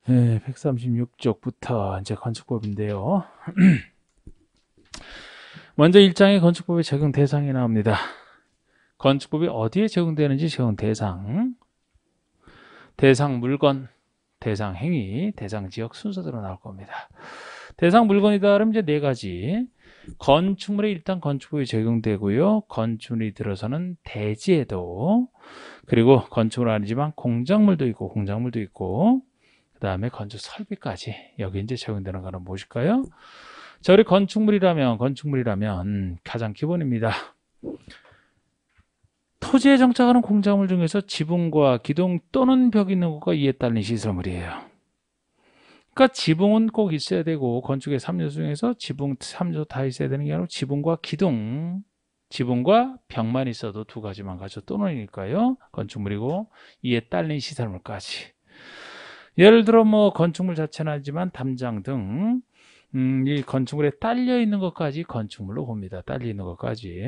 네, 136쪽부터 이제 건축법인데요. 먼저 1장의 건축법의 적용 대상이 나옵니다. 건축법이 어디에 적용되는지 적용 대상, 대상 물건, 대상 행위, 대상 지역 순서대로 나올 겁니다. 대상 물건이다 그러면 이제 네 가지. 건축물에 일단 건축법이 적용되고요. 건축물이 들어서는 대지에도, 그리고 건축물 아니지만 공작물도 있고, 그 다음에 건축 설비까지 여기 이제 적용되는 거는 무엇일까요? 자, 우리 건축물이라면 가장 기본입니다. 토지에 정착하는 공작물 중에서 지붕과 기둥 또는 벽이 있는 것과 이에 따른 시설물이에요. 그러니까 지붕은 꼭 있어야 되고, 건축의 3요소 중에서 지붕 3요소 다 있어야 되는 게 아니고 지붕과 기둥, 지붕과 벽만 있어도 두 가지만 가져 또는이니까요. 건축물이고 이에 딸린 시설물까지. 예를 들어 뭐 건축물 자체는 아니지만 담장 등 이 건축물에 딸려 있는 것까지 건축물로 봅니다. 딸려 있는 것까지.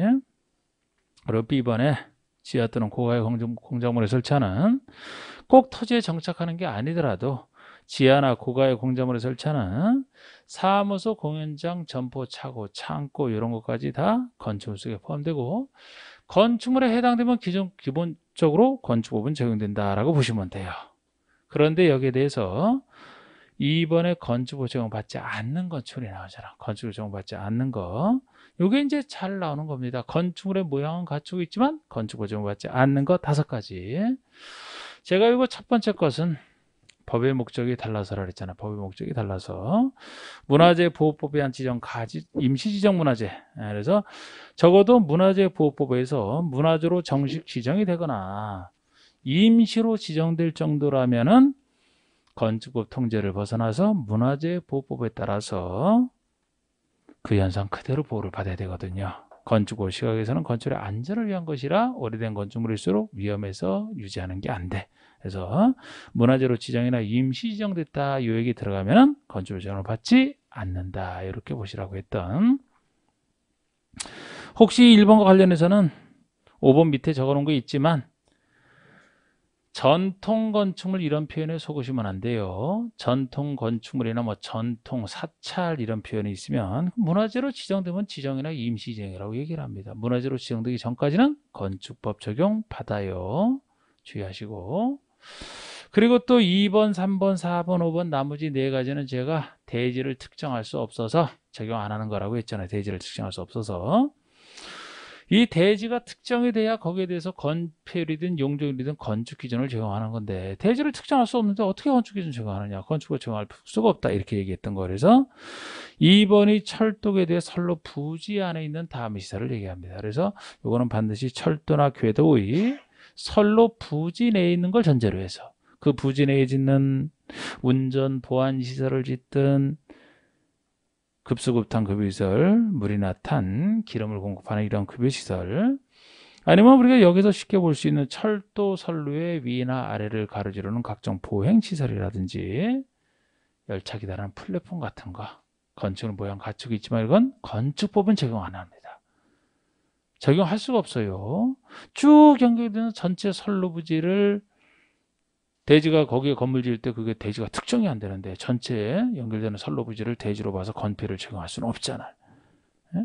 그리고 B번에 지하 또는 고가의 공작물에 설치하는, 꼭 토지에 정착하는 게 아니더라도 지하나 고가의 공작물에 설치하는 사무소, 공연장, 점포, 차고, 창고 이런 것까지 다 건축물 속에 포함되고, 건축물에 해당되면 기본적으로 건축법은 적용된다라고 보시면 돼요. 그런데 여기에 대해서 2번에 건축법 적용받지 않는 건축물이 나오잖아. 건축법 적용받지 않는 거. 요게 이제 잘 나오는 겁니다. 건축물의 모양은 갖추고 있지만 건축법 적용받지 않는 거 5가지. 제가 이거 첫 번째 것은 법의 목적이 달라서라 그랬잖아. 법의 목적이 달라서. 문화재 보호법에 한 지정 임시 지정 문화재. 그래서 적어도 문화재 보호법에서 문화재로 정식 지정이 되거나 임시로 지정될 정도라면은 건축법 통제를 벗어나서 문화재 보호법에 따라서 그 현상 그대로 보호를 받아야 되거든요. 건축법 시각에서는 건축의 안전을 위한 것이라 오래된 건축물일수록 위험해서 유지하는 게 안 돼. 그래서 문화재로 지정이나 임시 지정됐다 이 얘기 들어가면 건축법 지정을 받지 않는다. 이렇게 보시라고 했던. 혹시 1번과 관련해서는 5번 밑에 적어놓은 거 있지만 전통 건축물 이런 표현에 속으시면 안 돼요. 전통 건축물이나 뭐 전통 사찰 이런 표현이 있으면 문화재로 지정되면 지정이나 임시 지정이라고 얘기를 합니다. 문화재로 지정되기 전까지는 건축법 적용 받아요. 주의하시고. 그리고 또 2번, 3번, 4번, 5번 나머지 네 가지는 제가 대지를 특정할 수 없어서 적용 안 하는 거라고 했잖아요. 대지를 특정할 수 없어서. 이 대지가 특정이 돼야 거기에 대해서 건폐율이든 용적률이든 건축 기준을 적용하는 건데, 대지를 특정할 수 없는데 어떻게 건축 기준 적용하느냐, 건축을 적용할 수가 없다 이렇게 얘기했던 거. 그래서 2번이 철도에 대해 선로 부지 안에 있는 다음의 시설을 얘기합니다. 그래서 이거는 반드시 철도나 궤도의 선로 부지 내에 있는 걸 전제로 해서 그 부지 내에 짓는 운전 보안 시설을 짓든 급수급탄 급유시설, 물이나 탄, 기름을 공급하는 이런 급유시설, 아니면 우리가 여기서 쉽게 볼 수 있는 철도 선로의 위나 아래를 가로지르는 각종 보행시설이라든지 열차 기다리는 플랫폼 같은 거, 건축 모양 갖추고 있지만 이건 건축법은 적용 안 합니다. 적용할 수가 없어요. 쭉 연결되는 전체 선로 부지를 대지가 거기에 건물 지을 때 그게 대지가 특정이 안 되는데 전체에 연결되는 선로 부지를 대지로 봐서 건폐를 적용할 수는 없잖아요. 예?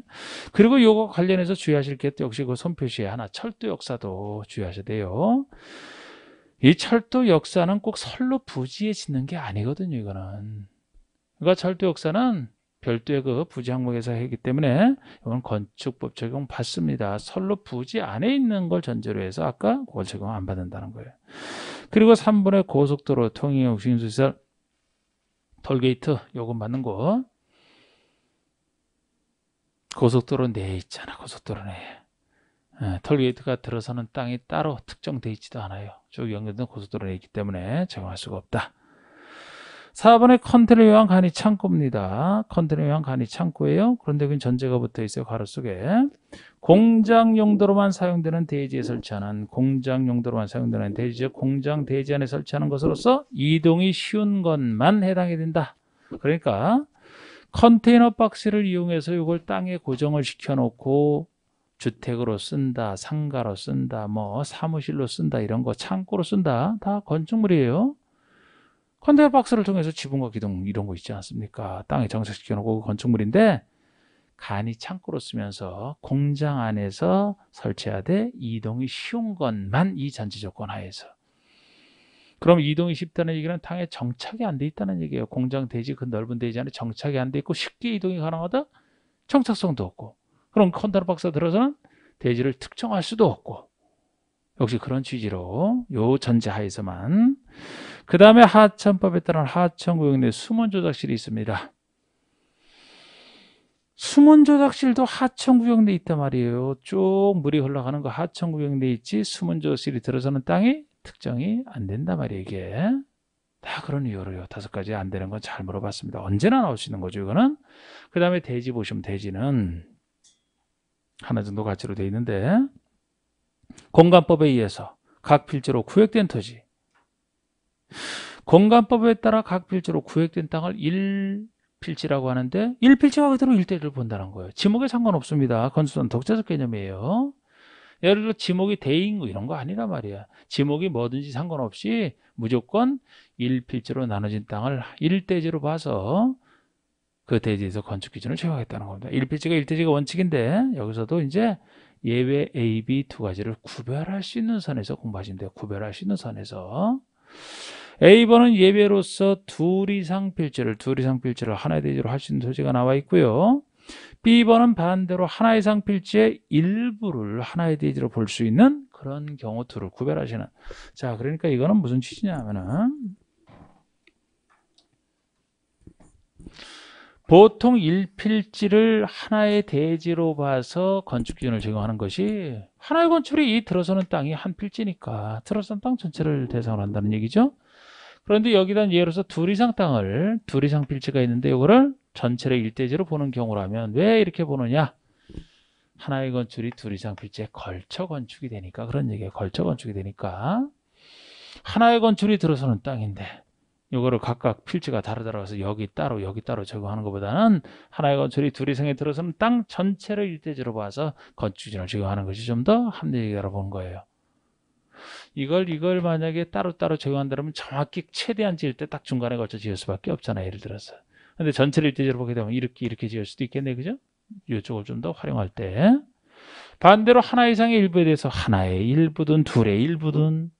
그리고 이거 관련해서 주의하실 게 역시 그 손표시에 하나 철도 역사도 주의하셔야 돼요. 이 철도 역사는 꼭 선로 부지에 짓는 게 아니거든요. 이거는. 그러니까 철도 역사는 별도의 그 부지 항목에서 하기 때문에 이건 건축법 적용 받습니다. 선로 부지 안에 있는 걸 전제로 해서 아까 그걸 적용 안 받는다는 거예요. 그리고 3번의 고속도로 통행용 주행시설 톨게이트 요금 받는 거, 고속도로 내에 있잖아. 고속도로 내에. 톨게이트가 들어서는 땅이 따로 특정돼 있지도 않아요. 쭉 연결된 고속도로 내에 있기 때문에 적용할 수가 없다. 4번의 컨테이너용 간이 창고입니다. 컨테이너용 간이 창고예요. 그런데 그 전제가 붙어 있어요. 가로 속에. 공장 용도로만 사용되는 대지에 설치하는, 공장 용도로만 사용되는 대지, 공장 대지 안에 설치하는 것으로서 이동이 쉬운 것만 해당이 된다. 그러니까 컨테이너 박스를 이용해서 이걸 땅에 고정을 시켜놓고 주택으로 쓴다, 상가로 쓴다, 뭐 사무실로 쓴다, 이런 거 창고로 쓴다, 다 건축물이에요. 컨테이너 박스를 통해서 지붕과 기둥 이런 거 있지 않습니까? 땅에 정착시켜 놓고 건축물인데 간이 창고로 쓰면서 공장 안에서 설치해야 돼. 이동이 쉬운 것만 이 전제 조건 하에서. 그럼 이동이 쉽다는 얘기는 땅에 정착이 안 돼 있다는 얘기예요. 공장 대지, 그 넓은 대지 안에 정착이 안 돼 있고 쉽게 이동이 가능하다? 정착성도 없고. 그럼 컨테이너 박스에 들어서는 대지를 특정할 수도 없고. 역시 그런 취지로 요 전제 하에서만. 그 다음에 하천법에 따른 하천구역 내 수문 조작실이 있습니다. 수문 조작실도 하천구역 내에 있단 말이에요. 쭉 물이 흘러가는 거 하천구역 내에 있지 수문 조작실이 들어서는 땅이 특정이 안 된단 말이에요. 이게 다 그런 이유로요. 5가지 안 되는 건 잘 물어봤습니다. 언제나 나올 수 있는 거죠. 이거는. 그 다음에 대지 보시면 대지는 하나 정도 가치로 되어 있는데 공간법에 의해서 각 필지로 구획된 토지, 공간법에 따라 각 필지로 구획된 땅을 1필지라고 하는데 1필지가 그대로 1대1을 본다는 거예요. 지목에 상관없습니다. 건축선 독자적 개념이에요. 예를 들어 지목이 대인구 이런 거 아니란 말이야. 지목이 뭐든지 상관없이 무조건 1필지로 나눠진 땅을 1대지로 봐서 그 대지에서 건축 기준을 적용하겠다는 겁니다. 1필지가 1대지가 원칙인데 여기서도 이제 예외 A, B 두 가지를 구별할 수 있는 선에서 공부하시면 돼요. 구별할 수 있는 선에서. A번은 예외로서 둘 이상 필지를 하나의 대지로 할 수 있는 소지가 나와 있고요. B번은 반대로 하나 이상 필지의 일부를 하나의 대지로 볼 수 있는 그런 경우 둘을 구별하시는. 자, 그러니까 이거는 무슨 취지냐면은 보통 1필지를 하나의 대지로 봐서 건축 기준을 적용하는 것이 하나의 건축이 이 들어서는 땅이 한 필지니까 들어서는 땅 전체를 대상으로 한다는 얘기죠. 그런데 여기다 예로서 둘 이상 필지가 있는데 이거를 전체를 1대지로 보는 경우라면 왜 이렇게 보느냐? 하나의 건축이 둘 이상 필지에 걸쳐 건축이 되니까 그런 얘기예요. 걸쳐 건축이 되니까 하나의 건축이 들어서는 땅인데 이거를 각각 필지가 다르다고 해서 여기 따로 적용하는 것보다는 하나의 건축이 둘 이상에 들어서는 땅 전체를 1대지로 봐서 건축 기준을 적용하는 것이 좀 더 합리적이라고 보는 거예요. 이걸 만약에 따로따로 적용한다면 정확히 최대한 지을 때 딱 중간에 걸쳐 지을 수밖에 없잖아요. 예를 들어서. 근데 전체를 1대지로 보게 되면 이렇게 지을 수도 있겠네. 그죠? 이쪽을 좀 더 활용할 때. 반대로 하나 이상의 일부에 대해서 하나의 일부든 둘의 일부든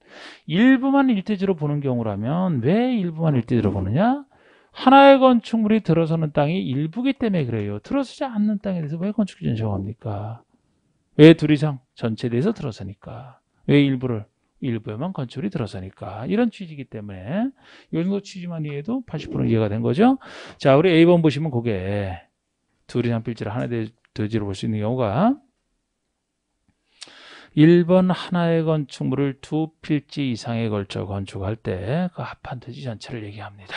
일부만 1대지로 보는 경우라면 왜 일부만 1대지로 보느냐? 하나의 건축물이 들어서는 땅이 일부기 때문에 그래요. 들어서지 않는 땅에 대해서 왜 건축 기준 적용합니까? 왜 둘 이상? 전체에 대해서 들어서니까. 왜 일부에만 건축이 들어서니까. 이런 취지이기 때문에 이 정도 취지만 이해해도 80% 이해가 된 거죠. 자, 우리 A번 보시면 그게 둘 이상 필지를 하나의 대지로 볼 수 있는 경우가 1번 하나의 건축물을 두 필지 이상에 걸쳐 건축할 때 그 합한 토지 전체를 얘기합니다.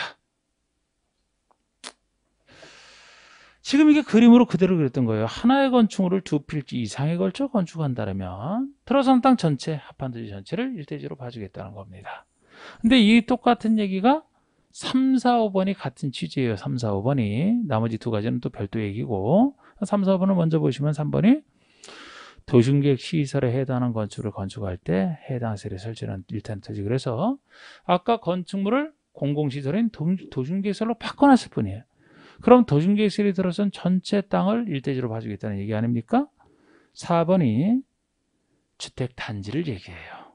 지금 이게 그림으로 그대로 그렸던 거예요. 하나의 건축물을 두 필지 이상에 걸쳐 건축한다면 들어선 땅 전체, 합한 토지 전체를 1대지로 봐주겠다는 겁니다. 근데 이 똑같은 얘기가 3, 4, 5번이 같은 취지예요. 3, 4, 5번이. 나머지 두 가지는 또 별도 얘기고 3, 4, 5번을 먼저 보시면 3번이 도심계획 시설에 해당하는 건축을 건축할 때 해당 세대 설치는 일단 토지. 그래서 아까 건축물을 공공시설인 도심계획시설로 바꿔놨을 뿐이에요. 그럼 도심계획시설이 들어선 전체 땅을 1대지로 봐주겠다는 얘기 아닙니까? 4번이 주택단지를 얘기해요.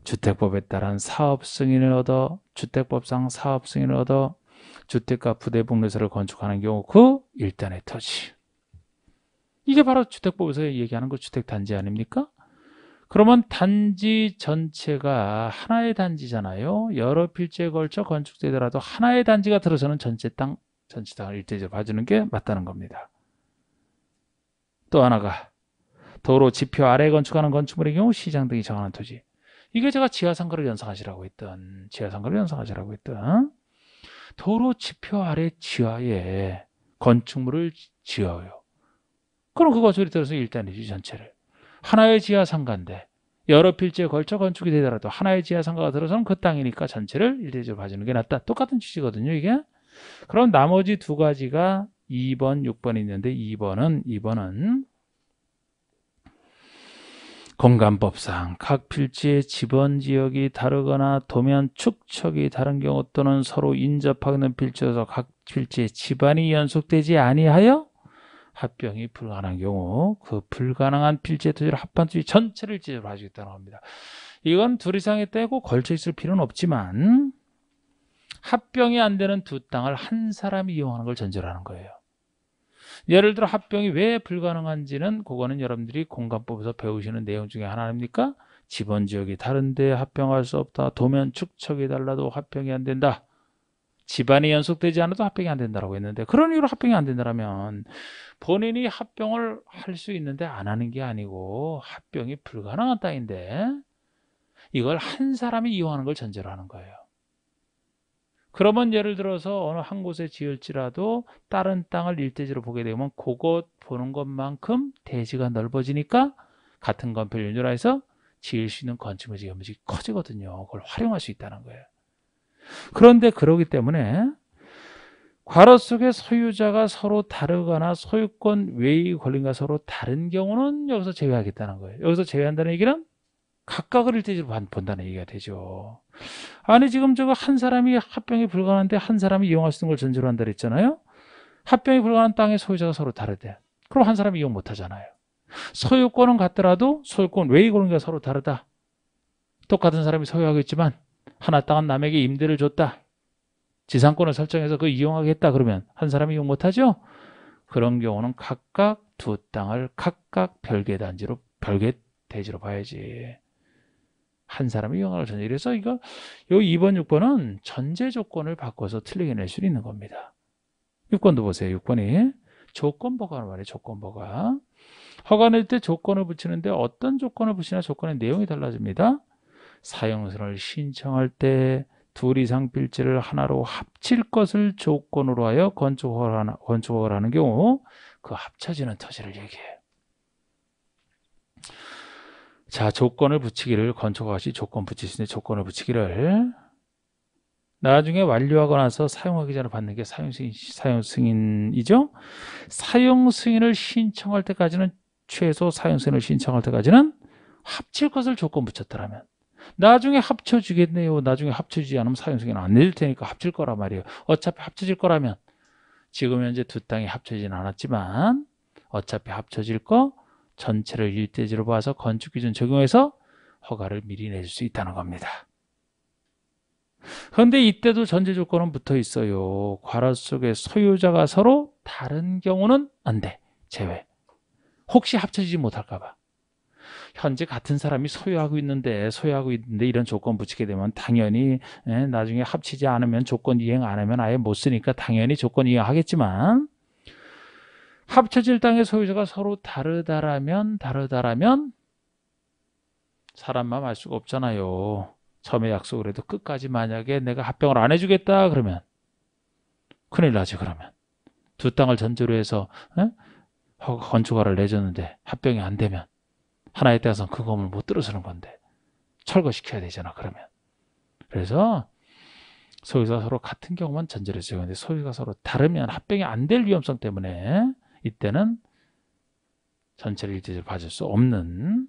주택법에 따른 사업승인을 얻어 주택법상 사업승인을 얻어 주택과 부대복리설을 건축하는 경우 그 일단의 토지. 이게 바로 주택법에서 얘기하는 거 주택단지 아닙니까? 그러면 단지 전체가 하나의 단지잖아요. 여러 필지에 걸쳐 건축되더라도 하나의 단지가 들어서는 전체 땅을 1대지로 봐주는 게 맞다는 겁니다. 또 하나가 도로 지표 아래 건축하는 건축물의 경우 시장 등이 정하는 토지. 이게 제가 지하상가를 연상하시라고 했던 도로 지표 아래 지하에 건축물을 지어요. 그럼 그 건축이 들어서 일단이지 전체를. 하나의 지하상가인데 여러 필지에 걸쳐 건축이 되더라도 하나의 지하상가가 들어서는 그 땅이니까 전체를 1대지로 봐주는 게 낫다. 똑같은 취지거든요. 이게. 그럼 나머지 두 가지가 2번, 6번이 있는데 2번은 공간법상 각 필지의 지번 지역이 다르거나 도면 축척이 다른 경우 또는 서로 인접하고 있는 필지에서 각 필지의 지반이 연속되지 아니하여 합병이 불가능한 경우 그 불가능한 필지의 토지를 합한 토지 전체를 일제적으로 봐주겠다는 겁니다. 이건 둘 이상의 떼고 걸쳐 있을 필요는 없지만 합병이 안 되는 두 땅을 한 사람이 이용하는 걸 전제로 하는 거예요. 예를 들어 합병이 왜 불가능한지는 그거는 여러분들이 공간법에서 배우시는 내용 중에 하나 아닙니까? 지번 지역이 다른데 합병할 수 없다. 도면 축척이 달라도 합병이 안 된다. 지반이 연속되지 않아도 합병이 안 된다라고 했는데 그런 이유로 합병이 안 된다면 본인이 합병을 할 수 있는데 안 하는 게 아니고 합병이 불가능한 땅인데 이걸 한 사람이 이용하는 걸 전제로 하는 거예요. 그러면 예를 들어서 어느 한 곳에 지을지라도 다른 땅을 일대지로 보게 되면 그곳 보는 것만큼 대지가 넓어지니까 같은 건폐를 연결해서 지을 수 있는 건축물이 면적이 커지거든요. 그걸 활용할 수 있다는 거예요. 그런데 그러기 때문에 괄호 속의 소유자가 서로 다르거나 소유권 외의 권리가 서로 다른 경우는 여기서 제외하겠다는 거예요. 여기서 제외한다는 얘기는 각각을 일대지로 본다는 얘기가 되죠. 아니 지금 저거 한 사람이 합병이 불가능한데 한 사람이 이용할 수 있는 걸 전제로 한다 그랬잖아요. 합병이 불가능한 땅의 소유자가 서로 다르대. 그럼 한 사람이 이용 못 하잖아요. 소유권은 같더라도 소유권 외의 권리가 서로 다르다. 똑같은 사람이 소유하고 있지만 하나 땅은 남에게 임대를 줬다. 지상권을 설정해서 그 이용하겠다 그러면 한 사람이 이용 못 하죠. 그런 경우는 각각 두 땅을 각각 별개 단지로 별개 대지로 봐야지. 한 사람이 이용할 전제. 그래서 요 2번, 6번은 전제 조건을 바꿔서 틀리게 낼 수 있는 겁니다. 6번도 보세요. 6번이 조건보가로 말해요. 조건보가. 허가 낼 때 조건을 붙이는데 어떤 조건을 붙이나 조건의 내용이 달라집니다. 사용선을 신청할 때 둘 이상 필지를 하나로 합칠 것을 조건으로 하여 건축허가를 하는 경우 그 합쳐지는 토지를 얘기해요. 자, 조건을 붙이기를 건축허가 시 조건 붙일 수 있는 조건을 붙이기를 나중에 완료하고 나서 사용하기 전에 받는 게 사용 승인이죠. 사용 승인을 신청할 때까지는 최소 사용 승인을 신청할 때까지는 합칠 것을 조건 붙였더라면 나중에 합쳐주겠네요. 나중에 합쳐지지 않으면 사용 승인 안 내릴 테니까 합칠 거란 말이에요. 어차피 합쳐질 거라면 지금 현재 두 땅이 합쳐지진 않았지만 어차피 합쳐질 거 전체를 일대지로 봐서 건축기준 적용해서 허가를 미리 내줄 수 있다는 겁니다. 그런데 이때도 전제 조건은 붙어 있어요. 괄호 속에 소유자가 서로 다른 경우는 안 돼. 제외. 혹시 합쳐지지 못할까 봐. 현재 같은 사람이 소유하고 있는데 이런 조건 붙이게 되면 당연히 나중에 합치지 않으면 조건 이행 안 하면 아예 못 쓰니까 당연히 조건 이행하겠지만 합쳐질 땅의 소유자가 서로 다르다라면 사람 마음 알 수가 없잖아요. 처음에 약속을 해도 끝까지 만약에 내가 합병을 안 해주겠다 그러면 큰일 나지. 그러면 두 땅을 전제로 해서 건축허가를 내줬는데 합병이 안 되면 하나에 따라서 그 건물 못 들어서는 건데 철거시켜야 되잖아. 그러면 그래서 소유자가 서로 같은 경우만 전제로 해서 근데 소유가 서로 다르면 합병이 안 될 위험성 때문에 이때는 전체를 일대적으로 봐줄 수 없는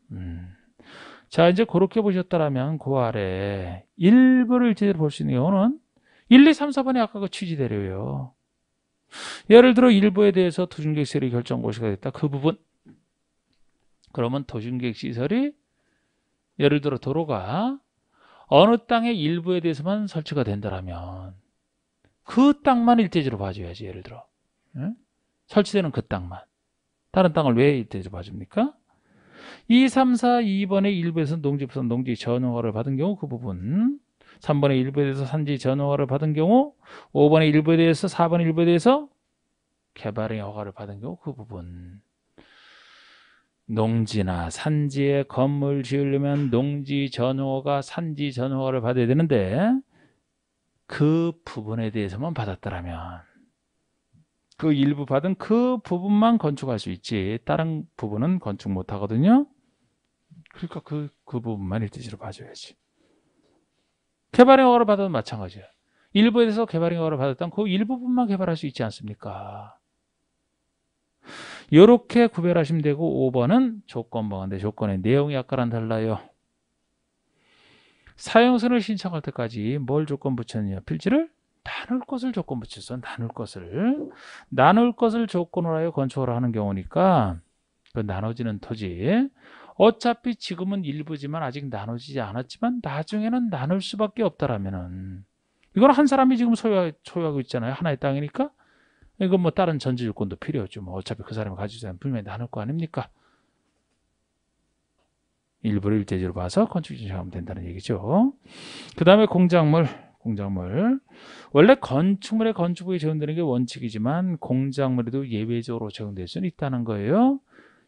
자 이제 그렇게 보셨다라면 그 아래 일부를 일대적으로 볼 수 있는 경우는 1, 2, 3, 4번에 아까 그 취지대로요. 예를 들어 일부에 대해서 도중계획시설이 결정고시가 됐다. 그 부분 그러면 도중계획시설이 예를 들어 도로가 어느 땅의 일부에 대해서만 설치가 된다면 그 땅만 일대지로 봐줘야지. 예를 들어 설치되는 그 땅만. 다른 땅을 왜 일대지로 봐줍니까? 2, 3, 4, 2번의 일부에서 농지부선 농지 전허가를 받은 경우 그 부분 3번의 일부에 대해서 산지 전허가를 받은 경우 5번의 일부에 대해서 4번의 일부에 대해서 개발의 허가를 받은 경우 그 부분 농지나 산지에 건물 지으려면 농지 전허가 산지 전허가를 받아야 되는데 그 부분에 대해서만 받았더라면 그 일부 받은 그 부분만 건축할 수 있지 다른 부분은 건축 못 하거든요. 그러니까 그 부분만 일대지로 봐줘야지. 개발의 허가를 받아도 마찬가지야. 일부에 대해서 개발의 허가를 받았다면 그 일부분만 개발할 수 있지 않습니까? 이렇게 구별하시면 되고 5번은 조건번호인데 조건의 내용이 아까랑 달라요. 사용선을 신청할 때까지 뭘 조건 붙였느냐. 필지를 나눌 것을 조건 붙였어. 나눌 것을 조건으로 하여 건축을 하는 경우니까 그 나눠지는 토지. 어차피 지금은 일부지만 아직 나눠지지 않았지만 나중에는 나눌 수밖에 없다라면은 이건 한 사람이 지금 소유하고 있잖아요. 하나의 땅이니까 이건 뭐 다른 전제 조건도 필요 없죠. 뭐 어차피 그 사람이 가지고 있으면 분명히 나눌 거 아닙니까? 일부를 일대지로 봐서 건축 신청하면 된다는 얘기죠. 그 다음에 공작물. 원래 건축물의 건축부에 적용되는 게 원칙이지만 공작물에도 예외적으로 적용될 수는 있다는 거예요.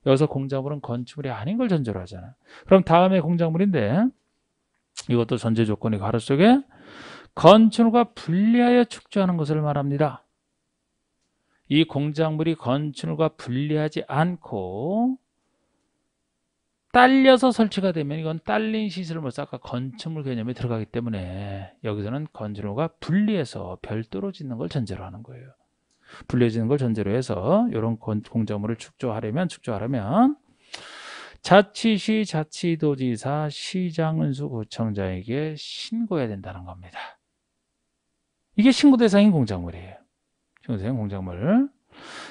여기서 공작물은 건축물이 아닌 걸 전제로 하잖아. 그럼 다음에 공작물인데 이것도 전제 조건이 가로 속에 건축물과 분리하여 축조하는 것을 말합니다. 이 공작물이 건축물과 분리하지 않고 딸려서 설치가 되면 이건 딸린 시설물로서 아까 건축물 개념에 들어가기 때문에 여기서는 건축물과 분리해서 별도로 짓는 걸 전제로 하는 거예요. 분리해지는 걸 전제로 해서 이런 공작물을 축조하려면 자치시, 자치도지사, 시장은수, 구청장에게 신고해야 된다는 겁니다. 이게 신고 대상인 공작물이에요. 신고 대상 공작물.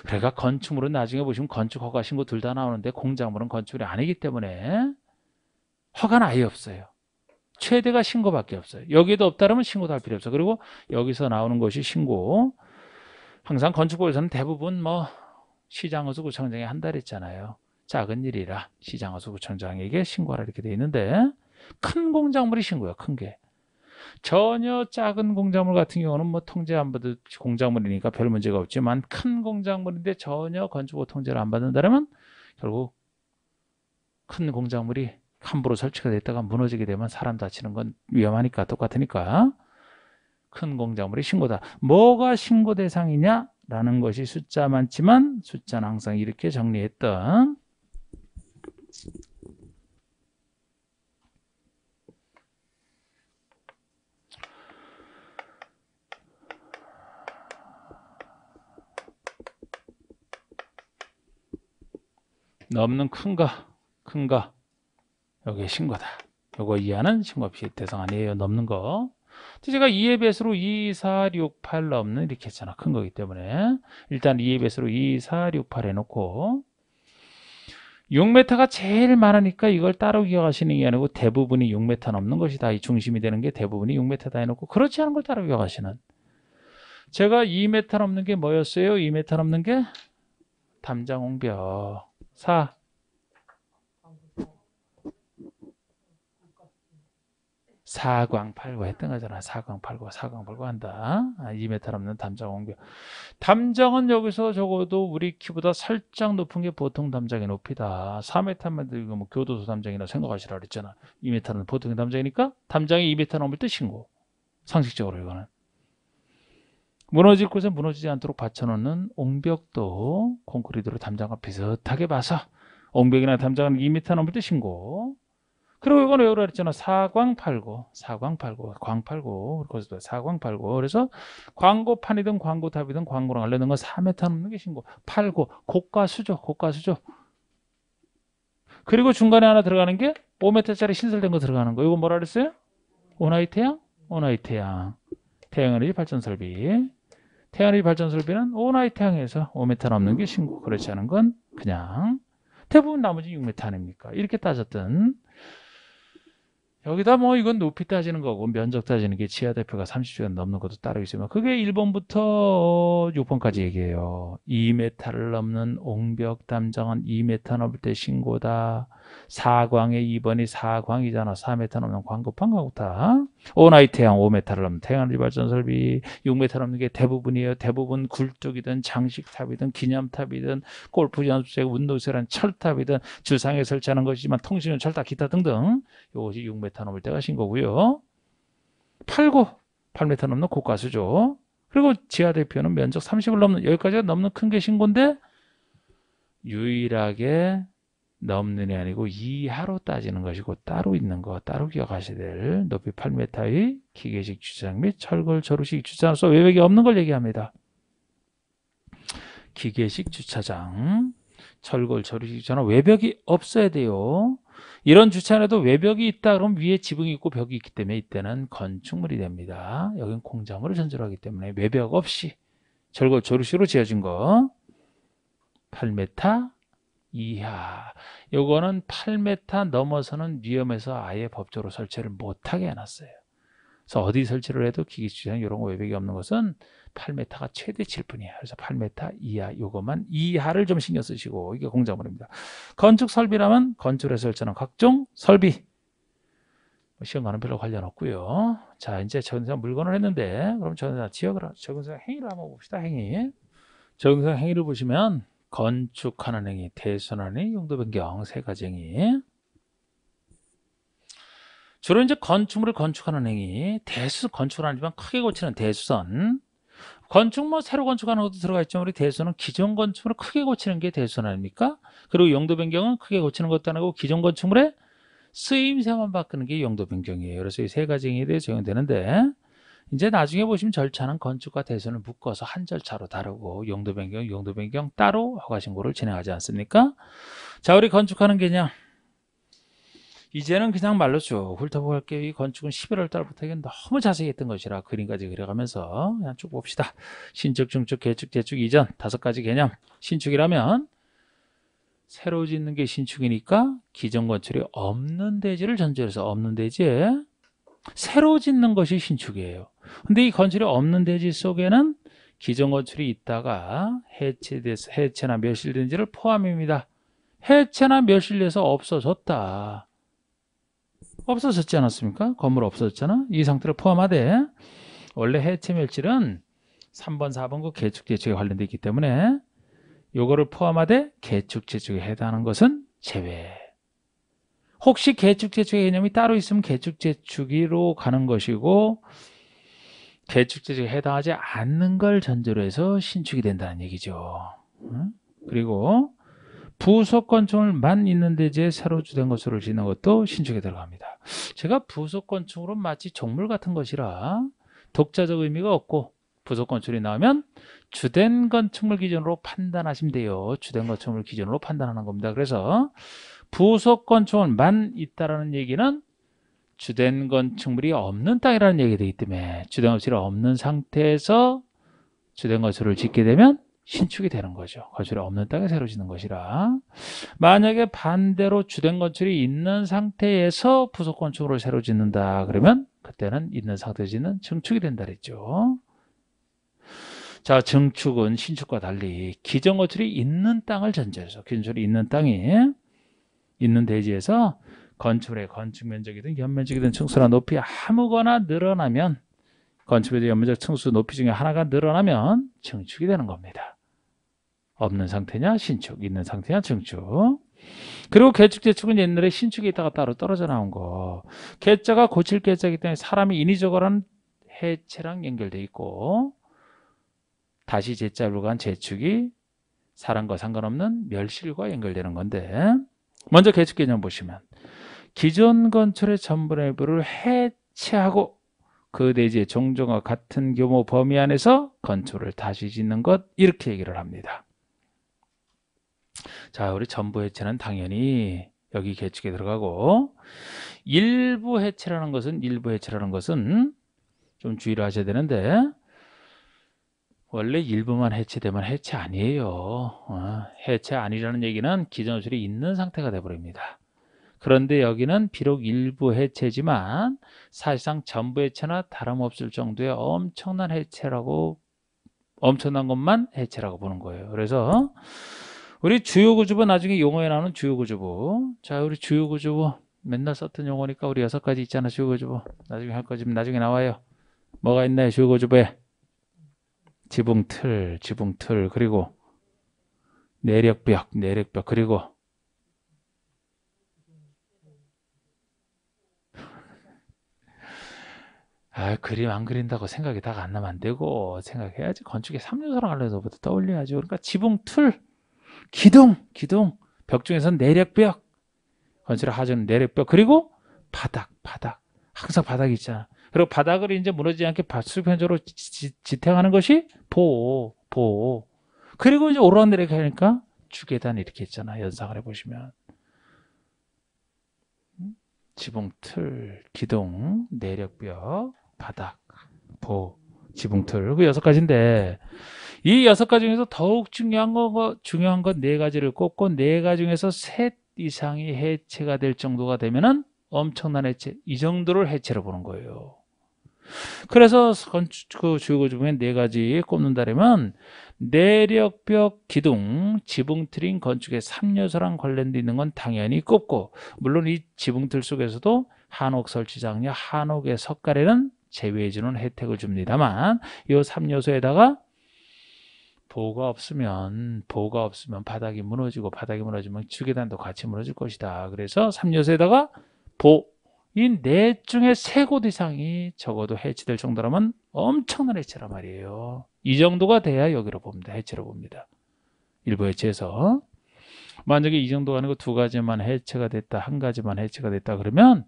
그러니까 건축물은 나중에 보시면 건축 허가 신고 둘 다 나오는데 공작물은 건축물이 아니기 때문에 허가는 아예 없어요. 최대가 신고밖에 없어요. 여기에도 없다면 신고도 할 필요 없어요. 그리고 여기서 나오는 것이 신고. 항상 건축법에서는 대부분 뭐 시장허수 구청장이 한다 그랬잖아요. 작은 일이라 시장허수 구청장에게 신고하라 이렇게 돼 있는데 큰 공작물이 신고야. 큰 게. 전혀 작은 공작물 같은 경우는 뭐 통제 안 받을 공작물이니까 별 문제가 없지만 큰 공작물인데 전혀 건축법 통제를 안 받는다면 결국 큰 공작물이 함부로 설치가 됐다가 무너지게 되면 사람 다치는 건 위험하니까 똑같으니까 큰 공작물이 신고다. 뭐가 신고 대상이냐라는 것이 숫자 많지만 숫자는 항상 이렇게 정리했던 넘는 큰가 여기에 신고다. 요거 이하는 신고 대상 아니에요. 넘는 거. 제가 2의 배수로 2, 4, 6, 8 넘는 이렇게 했잖아. 큰 거기 때문에 일단 2의 배수로 2, 4, 6, 8 해놓고 6m가 제일 많으니까 이걸 따로 기억하시는 게 아니고 대부분이 6m 넘는 것이다. 이 중심이 되는 게 대부분이 6m다 해놓고 그렇지 않은 걸 따로 기억하시는. 제가 2m 넘는 게 뭐였어요? 2m 넘는 게 담장옹벽 4 4광8고 했던 거잖아. 4광8고 한다. 2m 넘는 담장옹벽. 담장은 여기서 적어도 우리 키보다 살짝 높은 게 보통 담장의 높이다. 4m면 이거 뭐 교도소 담장이라 생각하시라 그랬잖아. 2m는 보통의 담장이니까 담장이 2m 넘을 때 신고. 상식적으로 이거는. 무너질 곳에 무너지지 않도록 받쳐놓는 옹벽도 콘크리트로 담장과 비슷하게 봐서 옹벽이나 담장은 2m 넘을 때 신고. 그리고 이건 왜 그랬잖아. 4광8고 광8고 그래서 4광8고 그래서 광고판이든 광고탑이든 광고랑 관련된 건 4m 넘는 게 신고. 8고 고가수죠. 그리고 중간에 하나 들어가는 게 5m짜리 신설된 거 들어가는 거. 이거 뭐라 그랬어요? 온화이 태양. 태양에너지 발전 설비. 태양에너지 발전 설비는 온화이 태양에서 5m 넘는 게 신고. 그렇지 않은 건 그냥 대부분 나머지 6m 아닙니까? 이렇게 따졌던. 여기다 뭐 이건 높이 따지는 거고 면적 따지는 게 지하 대표가 30주간 넘는 것도 따로 있으면 그게 1번부터 6번까지 얘기해요. 2m를 넘는 옹벽 담장은 2m 넘을 때 신고다. 4광의 2번이 4광이잖아. 4m 넘는 광고판 광고타. 온화이 태양 5m를 넘는 태양에너지 발전 설비 6m 넘는 게 대부분이에요. 대부분 굴뚝이든 장식탑이든 기념탑이든 골프 연습장 운동시설한 철탑이든 주상에 설치하는 것이지만 통신은 철탑 기타 등등 이것이 6m 넘을 때가 신고고요. 8m 넘는 고가수죠. 그리고 지하 대표는 면적 30을 넘는 여기까지가 넘는 큰 게 신고인데 유일하게 넘는 게 아니고 이하로 따지는 것이고 따로 있는 거 따로 기억하셔야 될 높이 8m의 기계식 주차장 및 철골 조르식 주차장으로서 외벽이 없는 걸 얘기합니다. 기계식 주차장 철골, 조리식 전화 외벽이 없어야 돼요. 이런 주차장에도 외벽이 있다 그러면 위에 지붕이 있고 벽이 있기 때문에 이때는 건축물이 됩니다. 여기는 공작물을 전제로 하기 때문에 외벽 없이 철골, 조리식으로 지어진 거 8m 이하. 요거는 8m 넘어서는 위험해서 아예 법적으로 설치를 못하게 해놨어요. 그래서 어디 설치를 해도 기기주차장 이런 거 외벽이 없는 것은 8m가 최대치일 뿐이야. 그래서 8m 이하, 요것만 이하를 좀 신경 쓰시고, 이게 공작물입니다. 건축 설비라면 건축에 설치하는 각종 설비. 시험과는 별로 관련 없고요. 자, 이제 적응상 물건을 했는데, 그럼 적응상 지역을, 적응상 행위를 한번 봅시다. 행위. 적응상 행위를 보시면 건축하는 행위, 대수하는 행위, 용도 변경 세 가지 행위. 주로 이제 건축물을 건축하는 행위, 대수 건축을 아니지만 크게 고치는 대수선. 건축 뭐 새로 건축하는 것도 들어가 있죠. 우리 대수는 기존 건축물을 크게 고치는 게 대수선 아닙니까? 그리고 용도 변경은 크게 고치는 것도 아니고 기존 건축물의 쓰임새만 바꾸는 게 용도 변경이에요. 그래서 이 세 가지 행위에 대해 적용되는데, 이제 나중에 보시면 절차는 건축과 대수를 묶어서 한 절차로 다루고 용도 변경 따로 허가 신고를 진행하지 않습니까? 자, 우리 건축하는 개념. 이제는 그냥 말로 쭉 훑어보고 할게요. 이 건축은 11월 달부터 이게 너무 자세히 했던 것이라 그림까지 그려가면서 그냥 쭉 봅시다. 신축, 중축, 개축, 재축 이전 5가지 개념. 신축이라면 새로 짓는 게 신축이니까 기존 건축이 없는 대지를 전제로 해서 없는 대지에 새로 짓는 것이 신축이에요. 근데 이 건축이 없는 대지 속에는 기존 건축이 있다가 해체나 멸실된 지를 포함입니다. 해체나 멸실돼서 없어졌다. 없어졌지 않았습니까? 건물 없어졌잖아. 이 상태를 포함하되 원래 해체 멸실은 3번, 4번 그 개축, 재축에 관련되어 있기 때문에 요거를 포함하되 개축, 재축에 해당하는 것은 제외. 혹시 개축, 재축의 개념이 따로 있으면 개축, 재축으로 가는 것이고 개축, 재축에 해당하지 않는 걸 전제로 해서 신축이 된다는 얘기죠. 그리고 부속 건축물만 있는 대지에 새로 주된 것으로 짓는 것도 신축에 들어갑니다. 제가 부속 건축으로 마치 종물 같은 것이라 독자적 의미가 없고 부속 건축이 나오면 주된 건축물 기준으로 판단하시면 돼요. 주된 건축물 기준으로 판단하는 겁니다. 그래서 부속 건축물만 있다라는 얘기는 주된 건축물이 없는 땅이라는 얘기가 되기 때문에 주된 건축이 없는 상태에서 주된 건축을 짓게 되면 신축이 되는 거죠. 건축이 없는 땅에 새로 짓는 것이라. 만약에 반대로 주된 건축이 있는 상태에서 부속 건축으로 새로 짓는다 그러면 그때는 있는 상태에서 짓는 증축이 된다 그랬죠. 자, 증축은 신축과 달리 기존 건축이 있는 땅을 전제해서 기존 건축이 있는 땅이 있는 대지에서 건축물의 건축 면적이든 연면적이든 층수나 높이 아무거나 늘어나면 건축의 연면적 층수 높이 중에 하나가 늘어나면 증축이 되는 겁니다. 없는 상태냐 신축, 있는 상태냐 증축. 그리고 개축, 재축은 옛날에 신축에 있다가 따로 떨어져 나온 거. 개자가 고칠 개자이기 때문에 사람이 인위적으로는 해체랑 연결돼 있고 다시 재자로 간 재축이 사람과 상관없는 멸실과 연결되는 건데, 먼저 개축 개념 보시면 기존 건축의 전부 일부를 해체하고 그 대지의 종종과 같은 규모 범위 안에서 건축을 다시 짓는 것, 이렇게 얘기를 합니다. 자, 우리 전부 해체는 당연히 여기 개축에 들어가고, 일부 해체라는 것은 좀 주의를 하셔야 되는데, 원래 일부만 해체되면 해체 아니에요. 해체 아니라는 얘기는 기존 건축이 있는 상태가 되어버립니다. 그런데 여기는 비록 일부 해체지만 사실상 전부 해체나 다름없을 정도의 엄청난 해체라고, 엄청난 것만 해체라고 보는 거예요. 그래서 우리 주요구조부, 나중에 용어에 나오는 주요구조부. 자, 우리 주요구조부 맨날 썼던 용어니까 우리 6가지 있잖아. 주요구조부 나중에 할 거지만 나중에 나와요. 뭐가 있나요? 주요구조부에 지붕틀, 그리고 내력벽, 그리고 그림 안 그린다고 생각이 다 안 나면 안 되고 생각해야지. 건축의 3요소랑 관련해서부터 떠올려야죠. 그러니까 지붕틀, 기둥, 벽 중에서는 내력벽, 건축의 하자는 내력벽, 그리고 바닥. 항상 바닥이 있잖아. 그리고 바닥을 이제 무너지지 않게 수평적으로 지탱하는 것이 보호. 그리고 이제 오르락내리락 하니까 주계단 이렇게 있잖아. 연상을 해보시면. 지붕, 틀, 기둥, 내력벽, 바닥, 보, 지붕, 틀. 그 6가지인데 이 6가지 중에서 더욱 중요한 건 4가지를 꼽고 4가지 중에서 셋 이상이 해체가 될 정도가 되면은 엄청난 해체. 이 정도를 해체로 보는 거예요. 그래서 그 주요 중에 4가지 꼽는다면 내력벽, 기둥, 지붕틀인 건축의 3요소랑 관련돼 있는 건 당연히 꼽고, 물론 이 지붕틀 속에서도 한옥 설치 장려, 한옥의 석가래는 제외해주는 혜택을 줍니다만 이 3요소에다가 보호가 없으면 바닥이 무너지면 주계단도 같이 무너질 것이다. 그래서 3요소에다가 이 넷 중에 3곳 이상이 적어도 해체될 정도라면 엄청난 해체란 말이에요. 이 정도가 돼야 여기로 봅니다. 해체로 봅니다. 일부 해체에서. 만약에 이 정도가 아니고 2가지만 해체가 됐다, 1가지만 해체가 됐다 그러면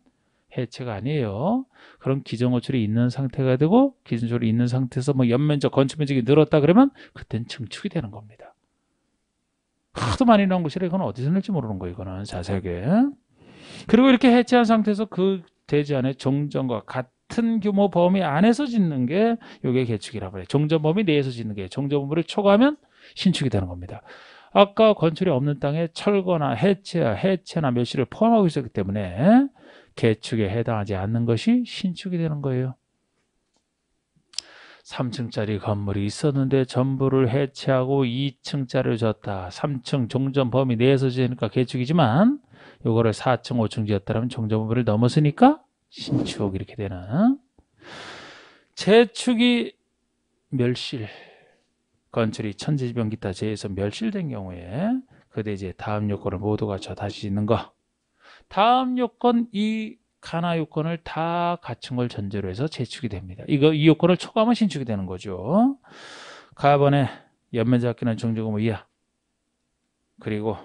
해체가 아니에요. 그럼 기존호출이 있는 상태가 되고, 기존호출이 있는 상태에서 뭐 연면적, 건축면적이 늘었다 그러면 그땐 증축이 되는 겁니다. 하도 많이 나온 곳이라 이건 어디서 낼지 모르는 거예요. 이거는 자세하게. 그리고 이렇게 해체한 상태에서 그 대지 안에 종전과 같은 규모 범위 안에서 짓는 게 이게 개축이라고 해요. 종전 범위 내에서 짓는 게, 종전 범위를 초과하면 신축이 되는 겁니다. 아까 건축이 없는 땅에 철거나 해체나 멸실을 포함하고 있었기 때문에 개축에 해당하지 않는 것이 신축이 되는 거예요. 3층짜리 건물이 있었는데 전부를 해체하고 2층짜리를 졌다. 3층 종전 범위 내에서 지으니까 개축이지만 요거를 4층, 5층 지었다면 종전 범위를 넘었으니까 신축 이렇게 되는. 재축이 멸실, 건축이 천재지변 기타 재해서 멸실된 경우에 그 대지의 다음 요건을 모두 갖춰 다시 짓는 거. 다음 요건, 이 가나 요건을 다 갖춘 걸 전제로 해서 재축이 됩니다. 이 요건을 초과하면 신축이 되는 거죠. 가번에 연면적 합계는 정제구무 이하, 그리고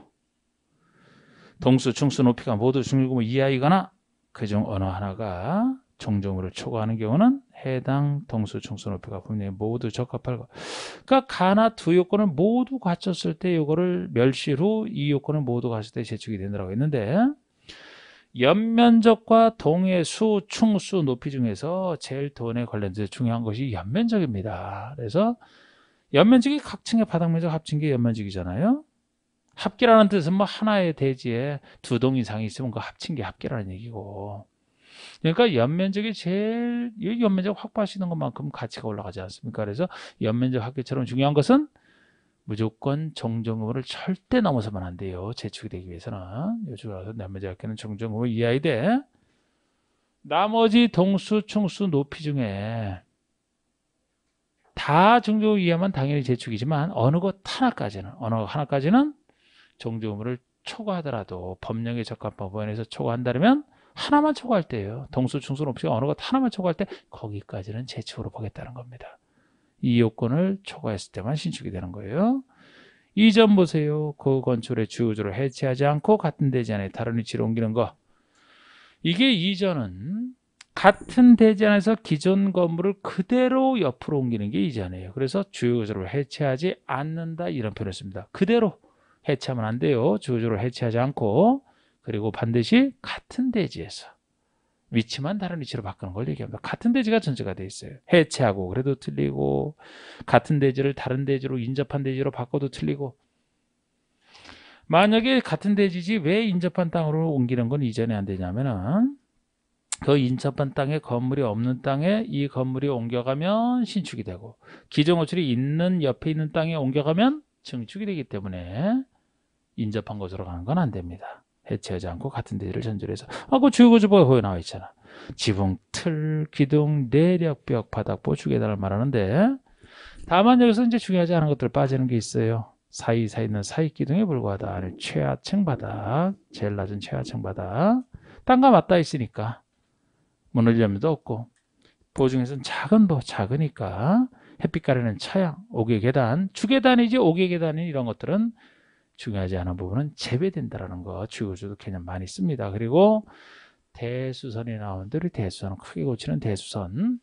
동수, 충수, 높이가 모두 중류구무 이하이거나 그중 어느 하나가 종조물을 초과하는 경우는 해당 동수, 충수, 높이가 분명히 모두 적합할 것. 그러니까 가나 2 요건을 모두 갖췄을 때 요거를 멸실 후 이 요건을 모두 갖췄을 때 재축이 된다고 했는데, 연면적과 동의 수, 충수, 높이 중에서 제일 돈에 관련돼서 중요한 것이 연면적입니다. 그래서 연면적이 각 층의 바닥 면적 합친 게 연면적이잖아요. 합계라는 뜻은 뭐 하나의 대지에 2동 이상이 있으면 그 합친 게 합계라는 얘기고. 그러니까 연면적이 제일, 이 연면적 확보하시는 것만큼 가치가 올라가지 않습니까? 그래서 연면적 합계처럼 중요한 것은 무조건 정정금을 절대 넘어서면 안 돼요. 재축이 되기 위해서는. 요즘에 연면적 합계는 정정금을 이하이 돼. 나머지 동수, 충수, 높이 중에 다 정정금 이하면 당연히 재축이지만 어느 것 하나까지는 정정금을 초과하더라도 법령에 적합한 법원에서 초과한다면 하나만 초과할 때예요. 동수, 충수, 높이 어느 것 하나만 초과할 때 거기까지는 재축으로 보겠다는 겁니다. 이 요건을 초과했을 때만 신축이 되는 거예요. 이점 보세요. 그 건축의 주요주를 해체하지 않고 같은 대지 안에 다른 위치로 옮기는 거. 이게 이전은 같은 대지 안에서 기존 건물을 그대로 옆으로 옮기는 게 이전이에요. 그래서 주요주를 해체하지 않는다 이런 표현을 씁니다. 그대로 해체하면 안 돼요. 주요주를 해체하지 않고, 그리고 반드시 같은 대지에서 위치만 다른 위치로 바꾸는 걸 얘기합니다. 같은 대지가 전제가 돼 있어요. 해체하고 그래도 틀리고, 같은 대지를 다른 대지로 인접한 대지로 바꿔도 틀리고. 만약에 같은 대지지 왜 인접한 땅으로 옮기는 건 이전에 안 되냐면은, 그 인접한 땅에 건물이 없는 땅에 이 건물이 옮겨가면 신축이 되고, 기존 호출이 있는 옆에 있는 땅에 옮겨가면 증축이 되기 때문에 인접한 곳으로 가는 건 안 됩니다. 해체하지 않고 같은 대지를 전제로 해서. 그 주요구조부가 거기 나와 있잖아. 지붕, 틀, 기둥, 내력벽, 바닥보, 주계단을 말하는데, 다만 여기서 이제 중요하지 않은 것들 빠지는 게 있어요. 사이사이 있는 사이기둥에 불과하다. 최하층 바닥, 제일 낮은 최하층 바닥. 땅과 맞닿아 있으니까 무너질 염려도 없고, 보중에서는 작은 보, 작으니까 햇빛 가리는 차양, 옥외 계단, 주계단이지 옥외 계단이 이런 것들은 중요하지 않은 부분은 제외된다라는 거 주요구조도 개념 많이 씁니다. 그리고 대수선이 나오는데, 우리 대수선은 크게 고치는 대수선.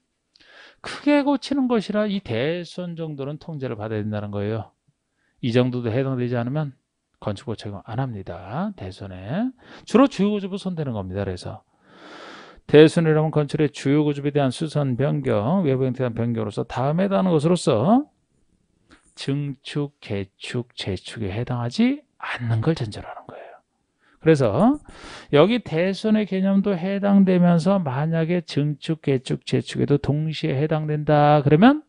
크게 고치는 것이라 이 대수선 정도는 통제를 받아야 된다는 거예요. 이 정도도 해당되지 않으면 건축법 적용 안 합니다. 대손에. 주로 주요구조부 손대는 겁니다. 그래서 대손이라면 건축의 주요구조에 대한 수선 변경, 외부 형태에 대한 변경으로서 다음에 해당하는 것으로서 증축, 개축, 재축에 해당하지 않는 걸 전제로 하는 거예요. 그래서 여기 대손의 개념도 해당되면서 만약에 증축, 개축, 재축에도 동시에 해당된다 그러면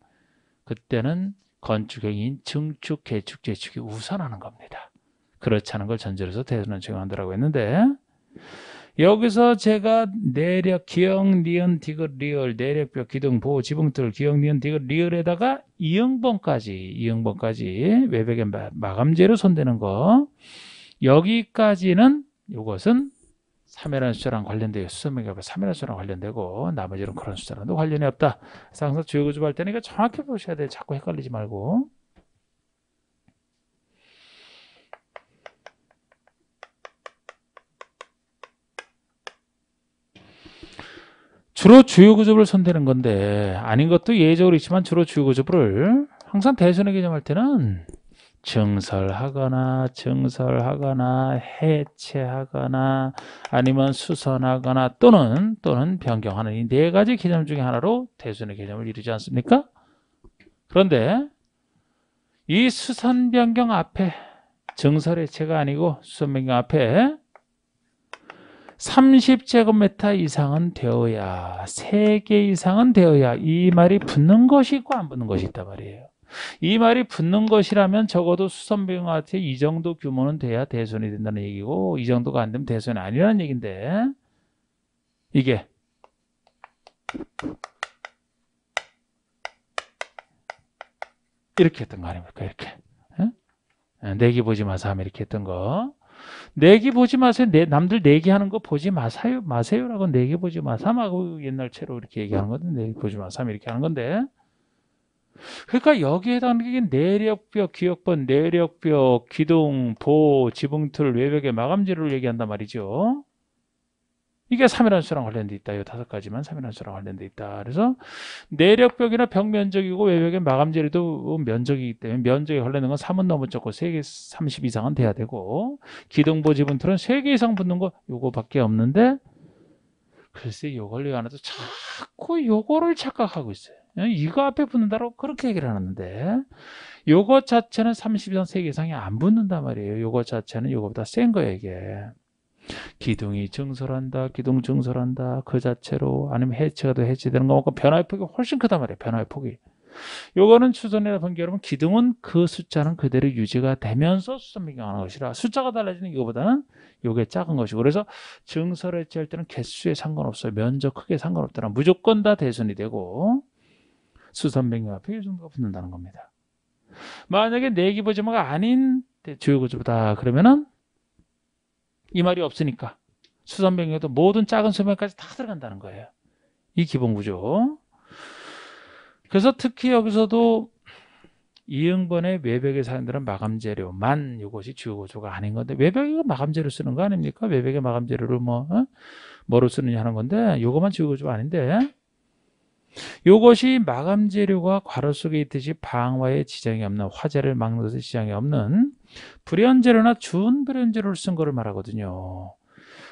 그때는 건축행위인 증축, 개축, 재축이 우선하는 겁니다. 그렇지 않은 걸 전제로 해서 대손은 적용한다고 했는데 여기서 제가 내력, 기역, 니은, 디귿, 리을, 내력벽, 기둥, 보호, 지붕틀, 기역, 니은, 디귿, 리을에다가 이응번까지 외벽의 마감재로 손대는 거 여기까지는 이것은 3이라는 숫자랑 관련되어 수선명이 3이라는 숫자랑 관련되고 나머지는 그런 숫자랑도 관련이 없다. 그래서 항상 주요구조부 할 때는 이거 정확히 보셔야 돼요. 자꾸 헷갈리지 말고. 주로 주요구조부를 손대는 건데 아닌 것도 예외적으로 있지만 주로 주요구조부를 항상 대손의 개념할 때는 증설하거나 해체하거나 아니면 수선하거나 또는 변경하는 이 네 가지 개념 중에 하나로 대손의 개념을 이루지 않습니까? 그런데 이 수선 변경 앞에 증설 해체가 아니고 수선 변경 앞에 30제곱미터 이상은 되어야 3개 이상은 되어야 이 말이 붙는 것이 있고 안 붙는 것이 있단 말이에요. 이 말이 붙는 것이라면 적어도 수선변경한테 이 정도 규모는 돼야 대손이 된다는 얘기고 이 정도가 안 되면 대손이 아니라는 얘기인데 이게 이렇게 했던 거 아닙니까? 이렇게 내기 보지 마세요 하면 이렇게 했던 거 내기 보지 마세요. 남들 내기하는 거 보지 마세요라고 내기 보지 마삼 하고 옛날 채로 이렇게 얘기하는 건데 내기 보지 마삼 이렇게 하는 건데 그러니까 여기에 해당하는 게 내력벽, 기역번, 내력벽, 기둥, 보, 지붕틀, 외벽의 마감재료를 얘기한단 말이죠. 이게 3이라는 수랑 관련돼 있다. 이 5가지만 3이라는 수랑 관련돼 있다. 그래서 내력벽이나 벽 면적이고 외벽의 마감재료도 면적이기 때문에 면적에 관련된 건 3은 너무 적고 3개 30 이상은 돼야 되고 기둥, 보, 지붕틀은 3개 이상 붙는 거 요거밖에 없는데 글쎄 요걸 얘기하는데 자꾸 요거를 착각하고 있어요. 이거 앞에 붙는다고 그렇게 얘기를 하는데 요것 자체는 30 이상 3개 이상이 안 붙는단 말이에요. 요것 자체는 요거보다 센 거예요. 이게 기둥이 증설한다 기둥 증설한다 그 자체로 아니면 해체가 더 해체되는 거고 변화의 폭이 훨씬 크단 말이에요. 변화의 폭이 요거는 수선이나 변경하면 기둥은 그 숫자는 그대로 유지가 되면서 수선 변경하는 것이라 숫자가 달라지는 이거보다는 요게 작은 것이고 그래서 증설 해체할 때는 개수에 상관없어요. 면적 크게 상관없더라. 무조건 다 대손이 되고 수선 변경 앞에 이 정도가 붙는다는 겁니다. 만약에 내기보지마가 아닌 주요구조부다 그러면은 이 말이 없으니까 수선 변경에도 모든 작은 수변까지 다 들어간다는 거예요. 이 기본 구조. 그래서 특히 여기서도 이응번의 외벽의 사람들은 마감재료만 이것이 주요구조가 아닌 건데 외벽이 마감재료 쓰는 거 아닙니까? 외벽의 마감재료를 뭐로 쓰느냐 하는 건데 이것만 주요구조가 아닌데 이것이 마감재료가 괄호 속에 있듯이 방화에 지장이 없는 화재를 막는 것에 지장이 없는 불연재료나 준불연재료를 쓴 거를 말하거든요.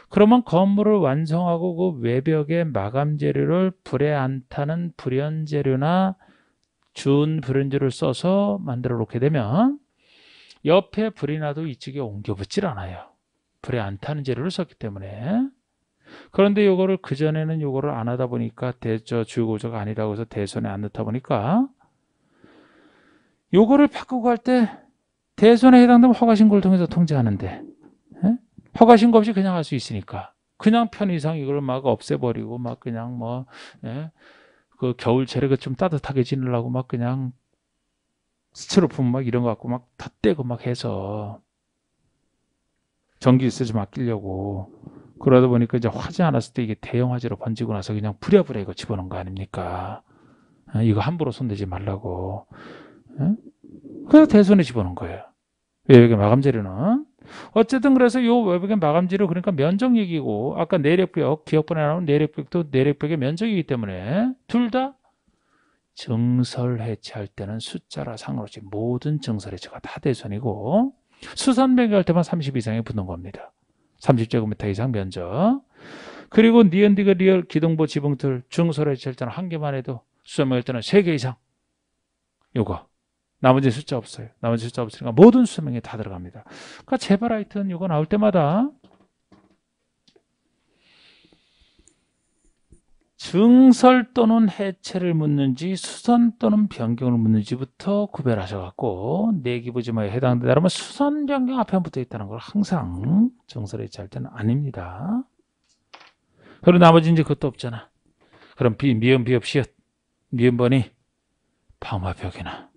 그러면 건물을 완성하고 그 외벽에 마감재료를 불에 안 타는 불연재료나 준불연재료를 써서 만들어 놓게 되면 옆에 불이 나도 이쪽에 옮겨 붙질 않아요. 불에 안 타는 재료를 썼기 때문에. 그런데 요거를 그전에는 요거를 안 하다 보니까 주요구조가 아니라고 해서 대손에 안 넣다 보니까 요거를 바꾸고 할 때 대손에 해당되면 허가신고를 통해서 통제하는데 허가신고 없이 그냥 할 수 있으니까 그냥 편의상 이걸 막 없애버리고 막 그냥 그 겨울철에 그 좀 따뜻하게 지내려고 막 그냥 스티로폼 막 이런 거 갖고 막 다 떼고 막 해서 전기세 좀 아끼려고 그러다 보니까 이제 화재 안 났을 때 이게 대형 화재로 번지고 나서 그냥 부랴부랴 이거 집어넣은 거 아닙니까? 이거 함부로 손대지 말라고. 그래서 대손에 집어넣은 거예요. 외벽의 마감재료는. 어쨌든 그래서 요 외벽의 마감재료 그러니까 면적 얘기고 아까 내력벽, 기역번에 나오는 내력벽도 내력벽의 면적이기 때문에 둘 다 증설 해체할 때는 숫자라 상관없이 모든 증설 해체가 다 대손이고 수선 변경할 때만 30 이상이 붙는 겁니다. 30제곱미터 이상 면적. 그리고 니은디귿 리얼 기동보 지붕틀 중설의 절자는 한 개만 해도 수선 변경할 때는 3개 이상. 요거. 나머지 숫자 없어요. 나머지 숫자 없으니까 모든 수선 변경이 다 들어갑니다. 그러니까 제발 하여튼 요거 나올 때마다 증설 또는 해체를 묻는지 수선 또는 변경을 묻는지부터 구별하셔갖고 내기부지마에 해당된다면 수선 변경 앞에 붙어 있다는 걸 항상 증설 해체할 때는 아닙니다. 그리고 나머지 이제 그것도 없잖아. 그럼 미음 비읍 시읒 미음번이 방화벽이나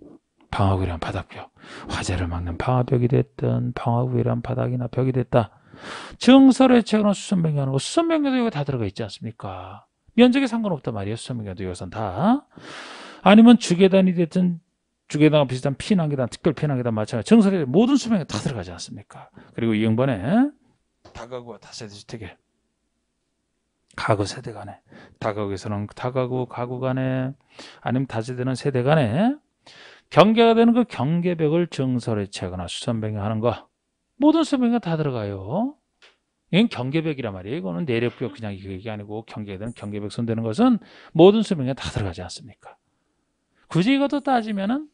방화구이란 바닥벽, 화재를 막는 방화벽이 됐든 방화구이란 바닥이나 벽이 됐다. 증설 해체나 수선 변경하는 거 수선 변경도 이거 다 들어가 있지 않습니까? 면적에 상관없단 말이에요. 수선변경도 이것은 다. 아니면 주계단이 됐든 주계단과 비슷한 피난계단, 특별 피난계단 마찬가지 증설에 모든 수변이 다 들어가지 않습니까? 그리고 이응번에 다가구와 다세대 주택에 가구 세대 간에 다가구에서는 다가구 가구 간에 아니면 다세대는 세대 간에 경계가 되는 그 경계벽을 증설해체하거나 수선 변경하는 거 모든 수변이 다 들어가요. 이건 경계벽이란 말이에요. 이거는 내력벽 그냥 이게 아니고 경계가 되는 경계벽 손대는 것은 모든 수명에 다 들어가지 않습니까? 굳이 이것도 따지면은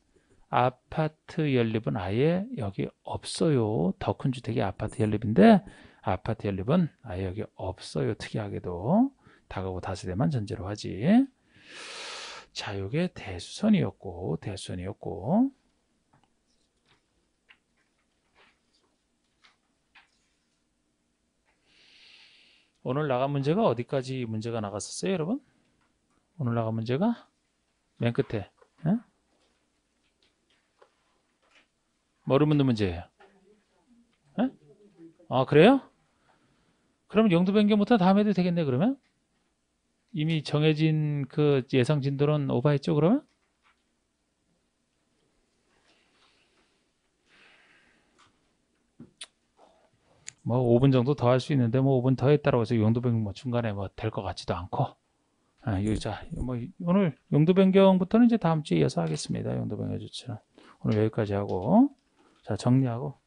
아파트 연립은 아예 여기 없어요. 더 큰 주택이 아파트 연립인데 아파트 연립은 아예 여기 없어요. 특이하게도 다가구 다세대만 전제로 하지. 자, 이게 대수선이었고 오늘 나간 문제가 어디까지 문제가 나갔었어요, 여러분? 오늘 나간 문제가 맨 끝에. 에? 뭐를 묻는 문제예요? 에? 아, 그래요? 그럼 영도 변경부터 다음에 해도 되겠네, 그러면? 이미 정해진 그 예상 진도는 오버했죠, 그러면? 뭐 5분 정도 더 할 수 있는데 뭐 5분 더 했다고 해서 용도 변경 뭐 중간에 뭐 될 것 같지도 않고. 자, 뭐 오늘 용도 변경부터는 이제 다음 주에 이어서 하겠습니다. 용도 변경 조치는 오늘 여기까지 하고, 자 정리하고,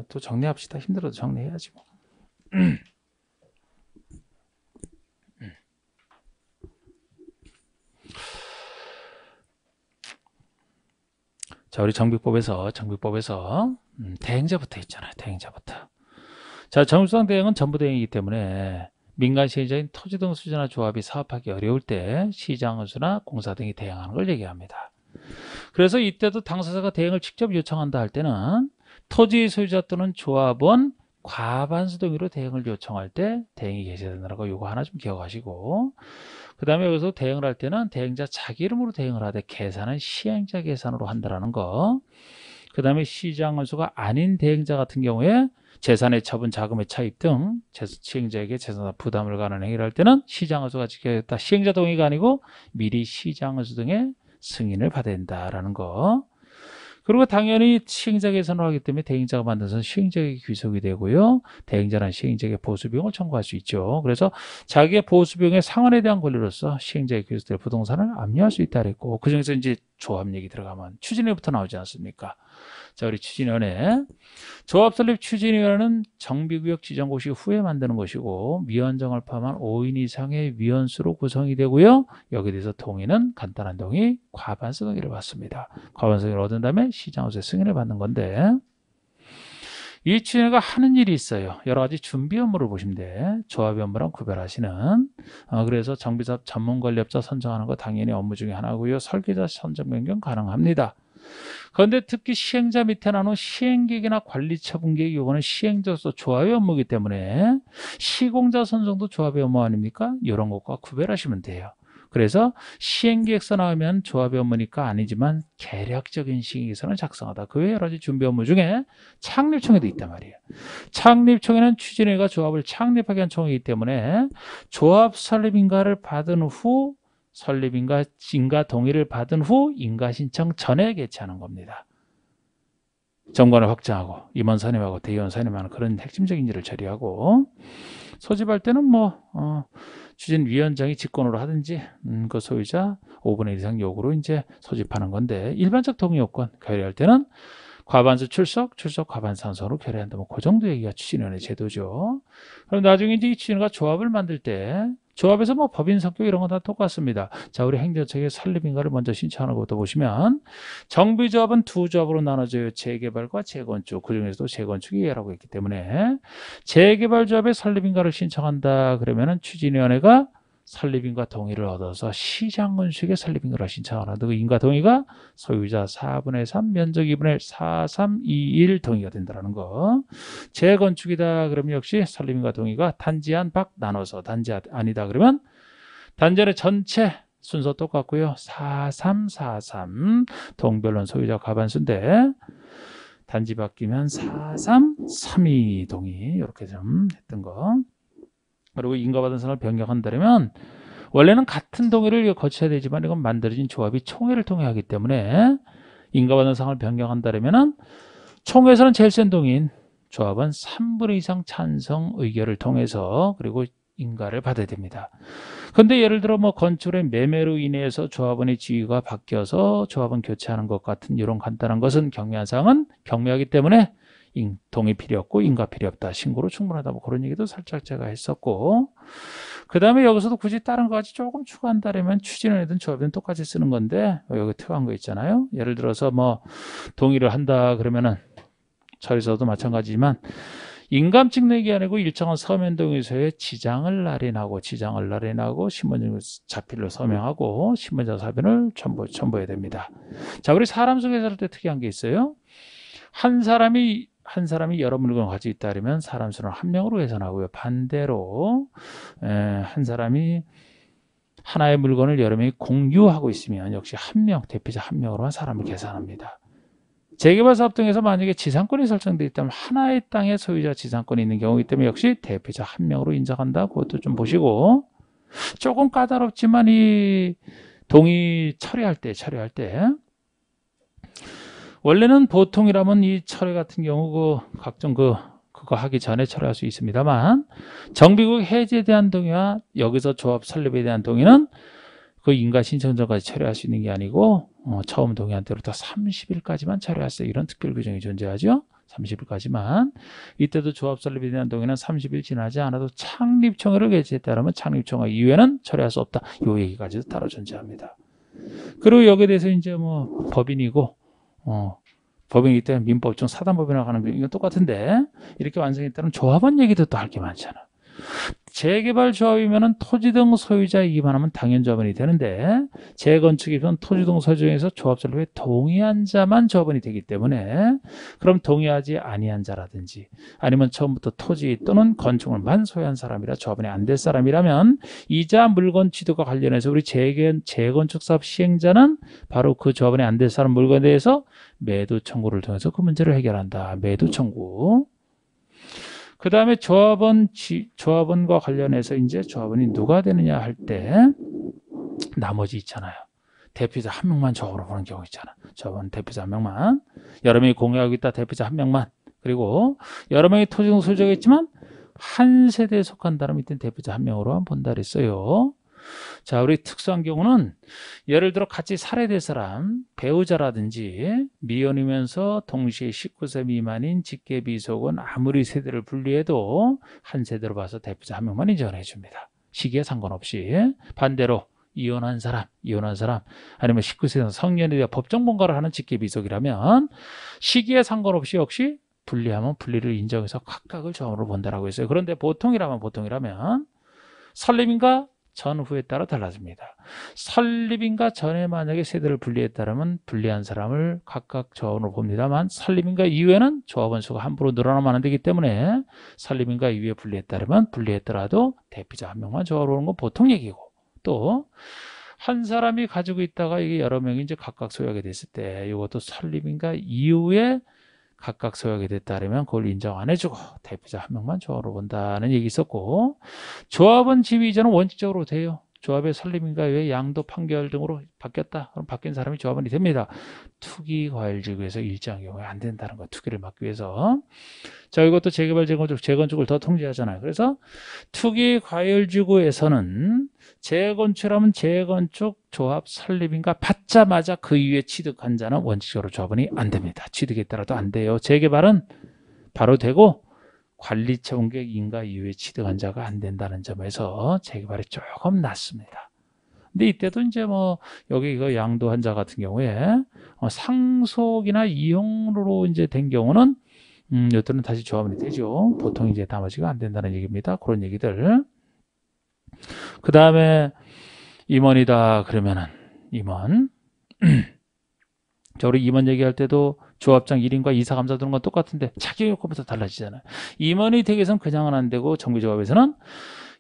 또 정리합시다. 힘들어도 정리해야지 뭐. 자, 우리 정비법에서 대행자부터 있잖아요. 대행자부터. 자, 정수상 대행은 전부 대행이기 때문에 민간 시행자인 토지 등 수지나 조합이 사업하기 어려울 때 시장원수나 공사 등이 대행하는 걸 얘기합니다. 그래서 이때도 당사자가 대행을 직접 요청한다 할 때는 토지 소유자 또는 조합원 과반수 동의로 대행을 요청할 때 대행이 개시된다고 요거 하나 좀 기억하시고, 그 다음에 여기서 대행을 할 때는 대행자 자기 이름으로 대행을 하되 계산은 시행자 계산으로 한다는 거. 그 다음에 시장원수가 아닌 대행자 같은 경우에 재산의 처분, 자금의 차입 등 시행자에게 재산 부담을 가하는 행위를 할 때는 시장원수가 지켜야겠다. 시행자 동의가 아니고 미리 시장원수 등의 승인을 받아야 된다라는 거. 그리고 당연히 시행자 계산을 하기 때문에 대행자가 만들어서 시행자에게 귀속이 되고요. 대행자는 시행자에게 보수비용을 청구할 수 있죠. 그래서 자기의 보수비용의 상환에 대한 권리로서 시행자에게 귀속될 부동산을 압류할 수 있다 그랬고, 그중에서 이제 조합 얘기 들어가면 추진위부터 나오지 않습니까? 자, 우리 추진위원회. 조합 설립 추진위원회는 정비구역 지정고시 후에 만드는 것이고 위원장을 포함한 5인 이상의 위원수로 구성이 되고요. 여기에 대해서 동의는 간단한 동의, 과반수 동의를 받습니다. 과반수 동의를 얻은 다음에 시장원수의 승인을 받는 건데, 이 추진위가 하는 일이 있어요. 여러 가지 준비 업무를 보시면 돼. 조합 업무랑 구별하시는. 그래서 정비사업 전문관리업자 선정하는 거 당연히 업무 중에 하나고요. 설계자 선정 변경 가능합니다. 그런데 특히 시행자 밑에 나눈 시행계획이나 관리처분계획, 이거는 시행자로서 조합의 업무이기 때문에 시공자 선정도 조합의 업무 아닙니까? 이런 것과 구별하시면 돼요. 그래서 시행계획서 나오면 조합의 업무니까 아니지만 계략적인 시행계획서는 작성하다. 그 외에 여러 가지 준비 업무 중에 창립총회도 있단 말이에요. 창립총회는 추진회가 조합을 창립하게 한 총회이기 때문에 조합 설립인가를 받은 후 설립인가 인가 동의를 받은 후 인가 신청 전에 개최하는 겁니다. 정관을 확정하고 임원 선임하고 대의원 선임하는 그런 핵심적인 일을 처리하고, 소집할 때는 추진위원장이 직권으로 하든지 그 소유자 5분의 1 이상 요구로 이제 소집하는 건데, 일반적 동의 요건 결의할 때는 과반수 출석, 출석 과반수 상수로 결의한다. 뭐 그 정도 얘기가 추진위원회 제도죠. 그럼 나중에 이제 이 추진위가 조합을 만들 때 조합에서 뭐 법인 성격 이런 건 다 똑같습니다. 자, 우리 행정처에 설립인가를 먼저 신청하는 것도 보시면 정비조합은 두 조합으로 나눠져요. 재개발과 재건축. 그중에서도 재건축이 예라고 했기 때문에 재개발조합에 설립인가를 신청한다. 그러면은 추진위원회가 설립인가 동의를 얻어서 시장건축에 설립인가를 신청하라. 그 인가 동의가 소유자 4분의 3, 면적 2분의 1, 4, 3, 2, 1 동의가 된다는 거. 재건축이다 그러면 역시 설립인가 동의가 단지 안, 박 나눠서, 단지 아니다 그러면 단지 안의 전체 순서 똑같고요. 4, 3, 4, 3 동별론 소유자 과반수인데 단지 바뀌면 4, 3, 3, 2 동의 이렇게 좀 했던 거. 그리고 인가받은 사람을 변경한다면 원래는 같은 동의를 거쳐야 되지만 이건 만들어진 조합이 총회를 통해 하기 때문에 인가받은 사람을 변경한다면 총회에서는 제일 센 동의인 조합은 3분의 2상 찬성 의결을 통해서 그리고 인가를 받아야 됩니다. 근데 예를 들어 뭐 건축의 매매로 인해서 조합원의 지위가 바뀌어서 조합원 교체하는 것 같은 이런 간단한 것은 경미한 사항은 경미하기 때문에 동의 필요 없고 인가 필요 없다. 신고로 충분하다. 뭐 그런 얘기도 살짝 제가 했었고 그 다음에 여기서도 굳이 다른 거까지 조금 추가한다면 추진원이든 조합이든 똑같이 쓰는 건데 여기 특이한 거 있잖아요. 예를 들어서 뭐 동의를 한다 그러면은 처리서도 마찬가지지만 인감증 내기 아니고 일정한 서면 동의서에 지장을 날인하고 신분증 자필로 서명하고 신분증 사변을 첨부해야 됩니다. 자, 우리 사람 소개할 때 특이한 게 있어요. 한 사람이 여러 물건을 가지고 있다 그러면 사람 수는 한 명으로 계산하고요. 반대로 한 사람이 하나의 물건을 여러 명이 공유하고 있으면 역시 한 명, 대표자 한 명으로만 사람을 계산합니다. 재개발 사업 등에서 만약에 지상권이 설정되어 있다면 하나의 땅의 소유자 지상권이 있는 경우이기 때문에 역시 대표자 한 명으로 인정한다. 그것도 좀 보시고 조금 까다롭지만 이 동의 처리할 때 원래는 보통이라면 이 철회 같은 경우 각종 그거 하기 전에 철회할 수 있습니다만 정비국 해제에 대한 동의와 여기서 조합 설립에 대한 동의는 그 인가 신청 전까지 철회할 수 있는 게 아니고 처음 동의한 때부터 30일까지만 철회할 수 있어요. 이런 특별 규정이 존재하죠. 30일까지만. 이때도 조합 설립에 대한 동의는 30일 지나지 않아도 창립총회를 개최했다면 창립총회 이후에는 철회할 수 없다. 이 얘기까지도 따로 존재합니다. 그리고 여기에 대해서 이제 뭐 법인이고 법인이기 때문에 민법중 사단법인이라고 하는 게 이건 똑같은데 이렇게 완성했다는 조합원 얘기도 또 할 게 많잖아. 재개발 조합이면은 토지 등 소유자이기만 하면 당연 조합원이 되는데 재건축이면 토지 등 소유자에서 조합 설립에 동의한 자만 조합원이 되기 때문에 그럼 동의하지 아니한 자라든지 아니면 처음부터 토지 또는 건축물만 소유한 사람이라 조합원이 안 될 사람이라면 이자 물건 취득과 관련해서 우리 재건축 사업 시행자는 바로 그 조합원이 안 될 사람 물건에 대해서 매도 청구를 통해서 그 문제를 해결한다. 매도 청구. 그 다음에 조합원과 관련해서 이제 조합원이 누가 되느냐 할 때 나머지 있잖아요. 대표자 한 명만 조합으로 보는 경우 있잖아. 조합원 대표자 한 명만. 여러 명이 공유하고 있다. 대표자 한 명만. 그리고 여러 명이 토지등 소유자가 있지만 한 세대에 속한다면 이때 대표자 한 명으로만 본다 그랬어요. 자, 우리 특수한 경우는 예를 들어 같이 살해된 사람, 배우자라든지 미혼이면서 동시에 19세 미만인 직계비속은 아무리 세대를 분리해도 한 세대로 봐서 대표자 한 명만 인정해 줍니다. 시기에 상관없이. 반대로 이혼한 사람 아니면 19세 성년에 대해 법정 본가를 하는 직계비속이라면 시기에 상관없이 역시 분리하면 분리를 인정해서 각각을 조합으로 본다라고 했어요. 그런데 보통이라면 설립인가 전후에 따라 달라집니다. 설립인가 전에 만약에 세대를 분리했다면 분리한 사람을 각각 조합으로 봅니다만 설립인가 이후에는 조합원 수가 함부로 늘어나면 안 되기 때문에 설립인가 이후에 분리했다면 분리했더라도 대표자 한 명만 조합으로 오는 건 보통 얘기고 또 한 사람이 가지고 있다가 이게 여러 명이 이제 각각 소유하게 됐을 때 이것도 설립인가 이후에 각각 소유하게 됐다면 그걸 인정 안 해주고 대표자 한 명만 조합으로 본다는 얘기 있었고 조합원 지위 이전은 원칙적으로 돼요. 조합의 설립인가 외에 양도 판결 등으로 바뀌었다. 그럼 바뀐 사람이 조합원이 됩니다. 투기 과열지구에서 일정한 경우에 안 된다는 거. 투기를 막기 위해서. 자, 이것도 재개발, 재건축을 더 통제하잖아요. 그래서 투기 과열지구에서는 재건축하면 재건축 조합 설립인가 받자마자 그 이후에 취득한 자는 원칙적으로 조합원이 안 됩니다. 취득에 따라도 안 돼요. 재개발은 바로 되고 관리체공객 인가 이후에 취득한 자가 안 된다는 점에서 재개발이 조금 낫습니다. 근데 이때도 이제 뭐 여기 이거 양도한 자 같은 경우에 상속이나 이용으로 이제 된 경우는 이것들은 다시 조합원이 되죠. 보통 이제 나머지가 안 된다는 얘기입니다. 그런 얘기들. 그 다음에 임원이다 그러면은 임원. 자, 우리 임원 얘기할 때도 조합장 1인과 이사 감사 드는 건 똑같은데 자격 요건부터 달라지잖아요. 임원이 되기 위해서는 그냥은 안 되고 정비조합에서는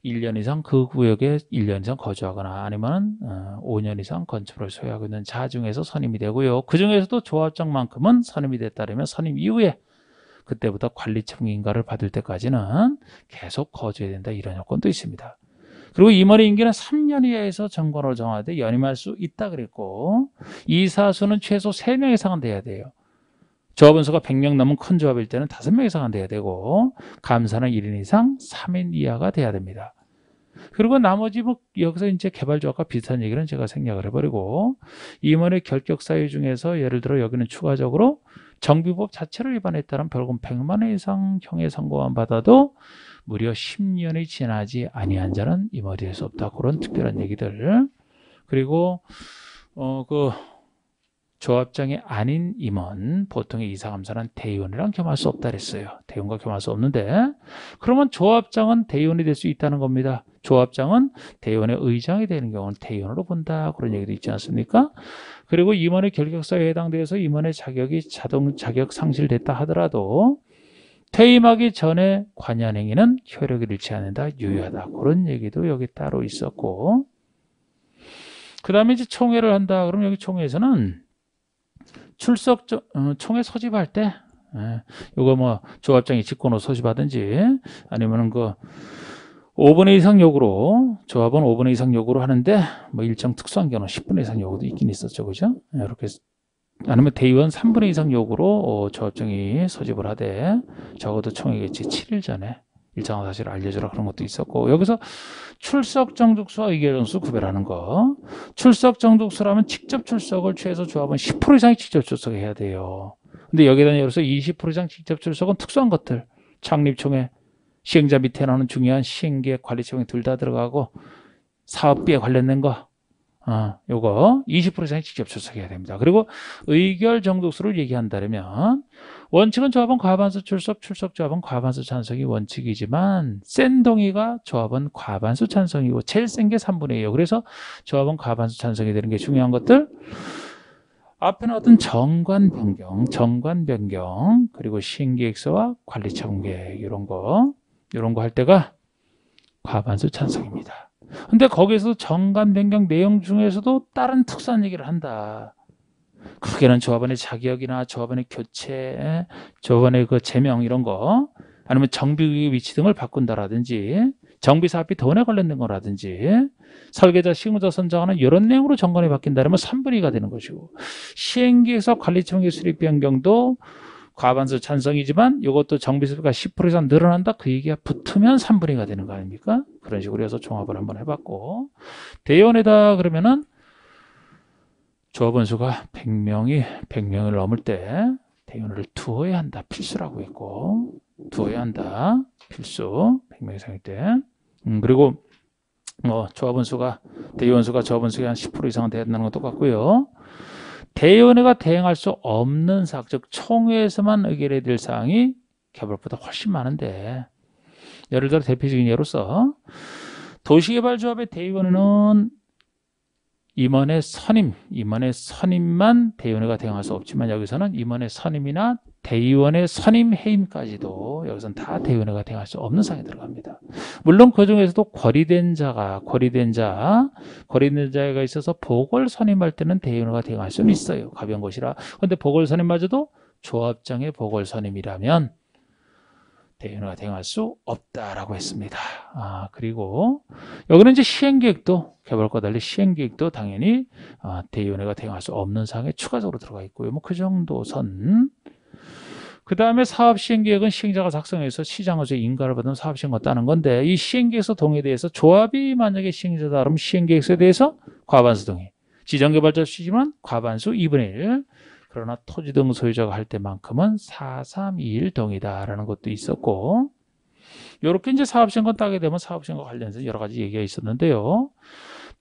1년 이상 그 구역에 1년 이상 거주하거나 아니면 5년 이상 건축을 소유하고 있는 자 중에서 선임이 되고요. 그 중에서도 조합장만큼은 선임이 됐다면 선임 이후에 그때부터 관리청인가를 받을 때까지는 계속 거주해야 된다. 이런 요건도 있습니다. 그리고 임원의 임기는 3년 이하에서 정관으로 정하되 연임할 수 있다 그랬고 이사수는 최소 3명 이상은 돼야 돼요. 조합원 수가 100명 넘은 큰 조합일 때는 5명 이상은 돼야 되고 감사는 1인 이상 3인 이하가 돼야 됩니다. 그리고 나머지 뭐 여기서 이제 개발조합과 비슷한 얘기는 제가 생략을 해버리고 임원의 결격 사유 중에서 예를 들어 여기는 추가적으로 정비법 자체를 위반했다는 벌금 100만 원 이상 형의 선고만 받아도 무려 10년이 지나지 아니한 자는 임원이 될 수 없다. 그런 특별한 얘기들. 그리고 그 조합장이 아닌 임원, 보통의 이사감사는 대의원이랑 겸할 수 없다 그랬어요. 대의원과 겸할 수 없는데 그러면 조합장은 대의원이 될 수 있다는 겁니다. 조합장은 대의원의 의장이 되는 경우는 대의원으로 본다. 그런 얘기도 있지 않습니까? 그리고 임원의 결격사유에 해당돼서 임원의 자격이 자동 자격 상실됐다 하더라도 퇴임하기 전에 관여행위는 효력을 잃지 않는다. 유효하다. 그런 얘기도 여기 따로 있었고 그 다음에 이제 총회를 한다. 그럼 여기 총회에서는 출석 총회 소집할 때 요거 뭐 조합장이 직권으로 소집하든지 아니면은 그 5분의 이상 요구로 조합은 5분의 이상 요구로 하는데 뭐 일정 특수한 경우 10분의 이상 요구도 있긴 있었죠. 그죠? 이렇게 아니면 대의원 3분의 이상 요구로 조합장이 소집을 하되 적어도 총회겠지 7일 전에 일정한 사실을 알려주라 그런 것도 있었고 여기서 출석 정족수와 의결정수 구별하는 거 출석 정족수라면 직접 출석을 최소 조합은 10% 이상이 직접 출석해야 돼요. 근데 여기에 대한 예로서 20% 이상 직접 출석은 특수한 것들 창립총회 시행자 밑에 나오는 중요한 시행계획 관리총회 둘 다 들어가고 사업비에 관련된 거 요거 20% 이상이 직접 출석해야 됩니다. 그리고 의결 정족수를 얘기한다면 원칙은 조합원 과반수 출석, 출석 조합원 과반수 찬성이 원칙이지만 센 동의가 조합원 과반수 찬성이고 제일 센 게 3분의 2예요. 그래서 조합원 과반수 찬성이 되는 게 중요한 것들 앞에 나왔던 정관 변경 그리고 시행계획서와 관리청계획 이런 거 할 때가 과반수 찬성입니다. 근데 거기서 정관 변경 내용 중에서도 다른 특수한 얘기를 한다. 크게는 조합원의 자격이나 조합원의 교체, 조합원의 그 제명 이런 거 아니면 정비의 위치 등을 바꾼다라든지 정비사업비 돈에 관련된 거라든지 설계자, 시공자 선정하는 이런 내용으로 정관이 바뀐다면 3분의 2가 되는 것이고 시행계획서 관리청계 수립 변경도 과반수 찬성이지만 이것도 정비수가 10% 이상 늘어난다 그 얘기가 붙으면 3분의 2가 되는 거 아닙니까? 그런 식으로 해서 종합을 한번 해봤고 대의원에다 그러면은 조합원 수가 100명을 넘을 때 대의원을 두어야 한다. 필수라고 했고 두어야 한다. 필수 100명 이상일 때 그리고 조합원 수가 대의원 수가 조합원 수가 한 10% 이상은 돼야 된다는 것도 똑같고요. 대의원회가 대행할 수 없는 사항, 즉 총회에서만 의결해야 될 사항이 개발보다 훨씬 많은데 예를 들어 대표적인 예로서 도시개발조합의 대의원회는 임원의 선임만 대의원회가 대행할 수 없지만 여기서는 임원의 선임이나 대의원의 선임 해임까지도 여기서는 다 대의원회가 대행할 수 없는 사항이 들어갑니다. 물론 그 중에서도 거리된 자가 있어서 보궐 선임할 때는 대의원회가 대행할 수는 있어요. 가벼운 것이라. 그런데 보궐 선임마저도 조합장의 보궐 선임이라면 대위원회가 대응할 수 없다라고 했습니다. 그리고 여기는 이제 시행계획도 개발과 달리 시행계획도 당연히 대위원회가 대응할 수 없는 사항에 추가적으로 들어가 있고요. 뭐 그 정도 선. 그 다음에 사업시행계획은 시행자가 작성해서 시장에서 인가를 받은 사업시행과 따는 건데 이 시행계획서 동의에 대해서 조합이 만약에 시행자다 그러면 시행계획서에 대해서 과반수 동의. 지정개발자 수지만 과반수 2분의 1. 그러나 토지 등 소유자가 할 때만큼은 4-3-2-1 동의다라는 것도 있었고 이렇게 이제 사업시행권 따게 되면 사업시행과 관련해서 여러 가지 얘기가 있었는데요.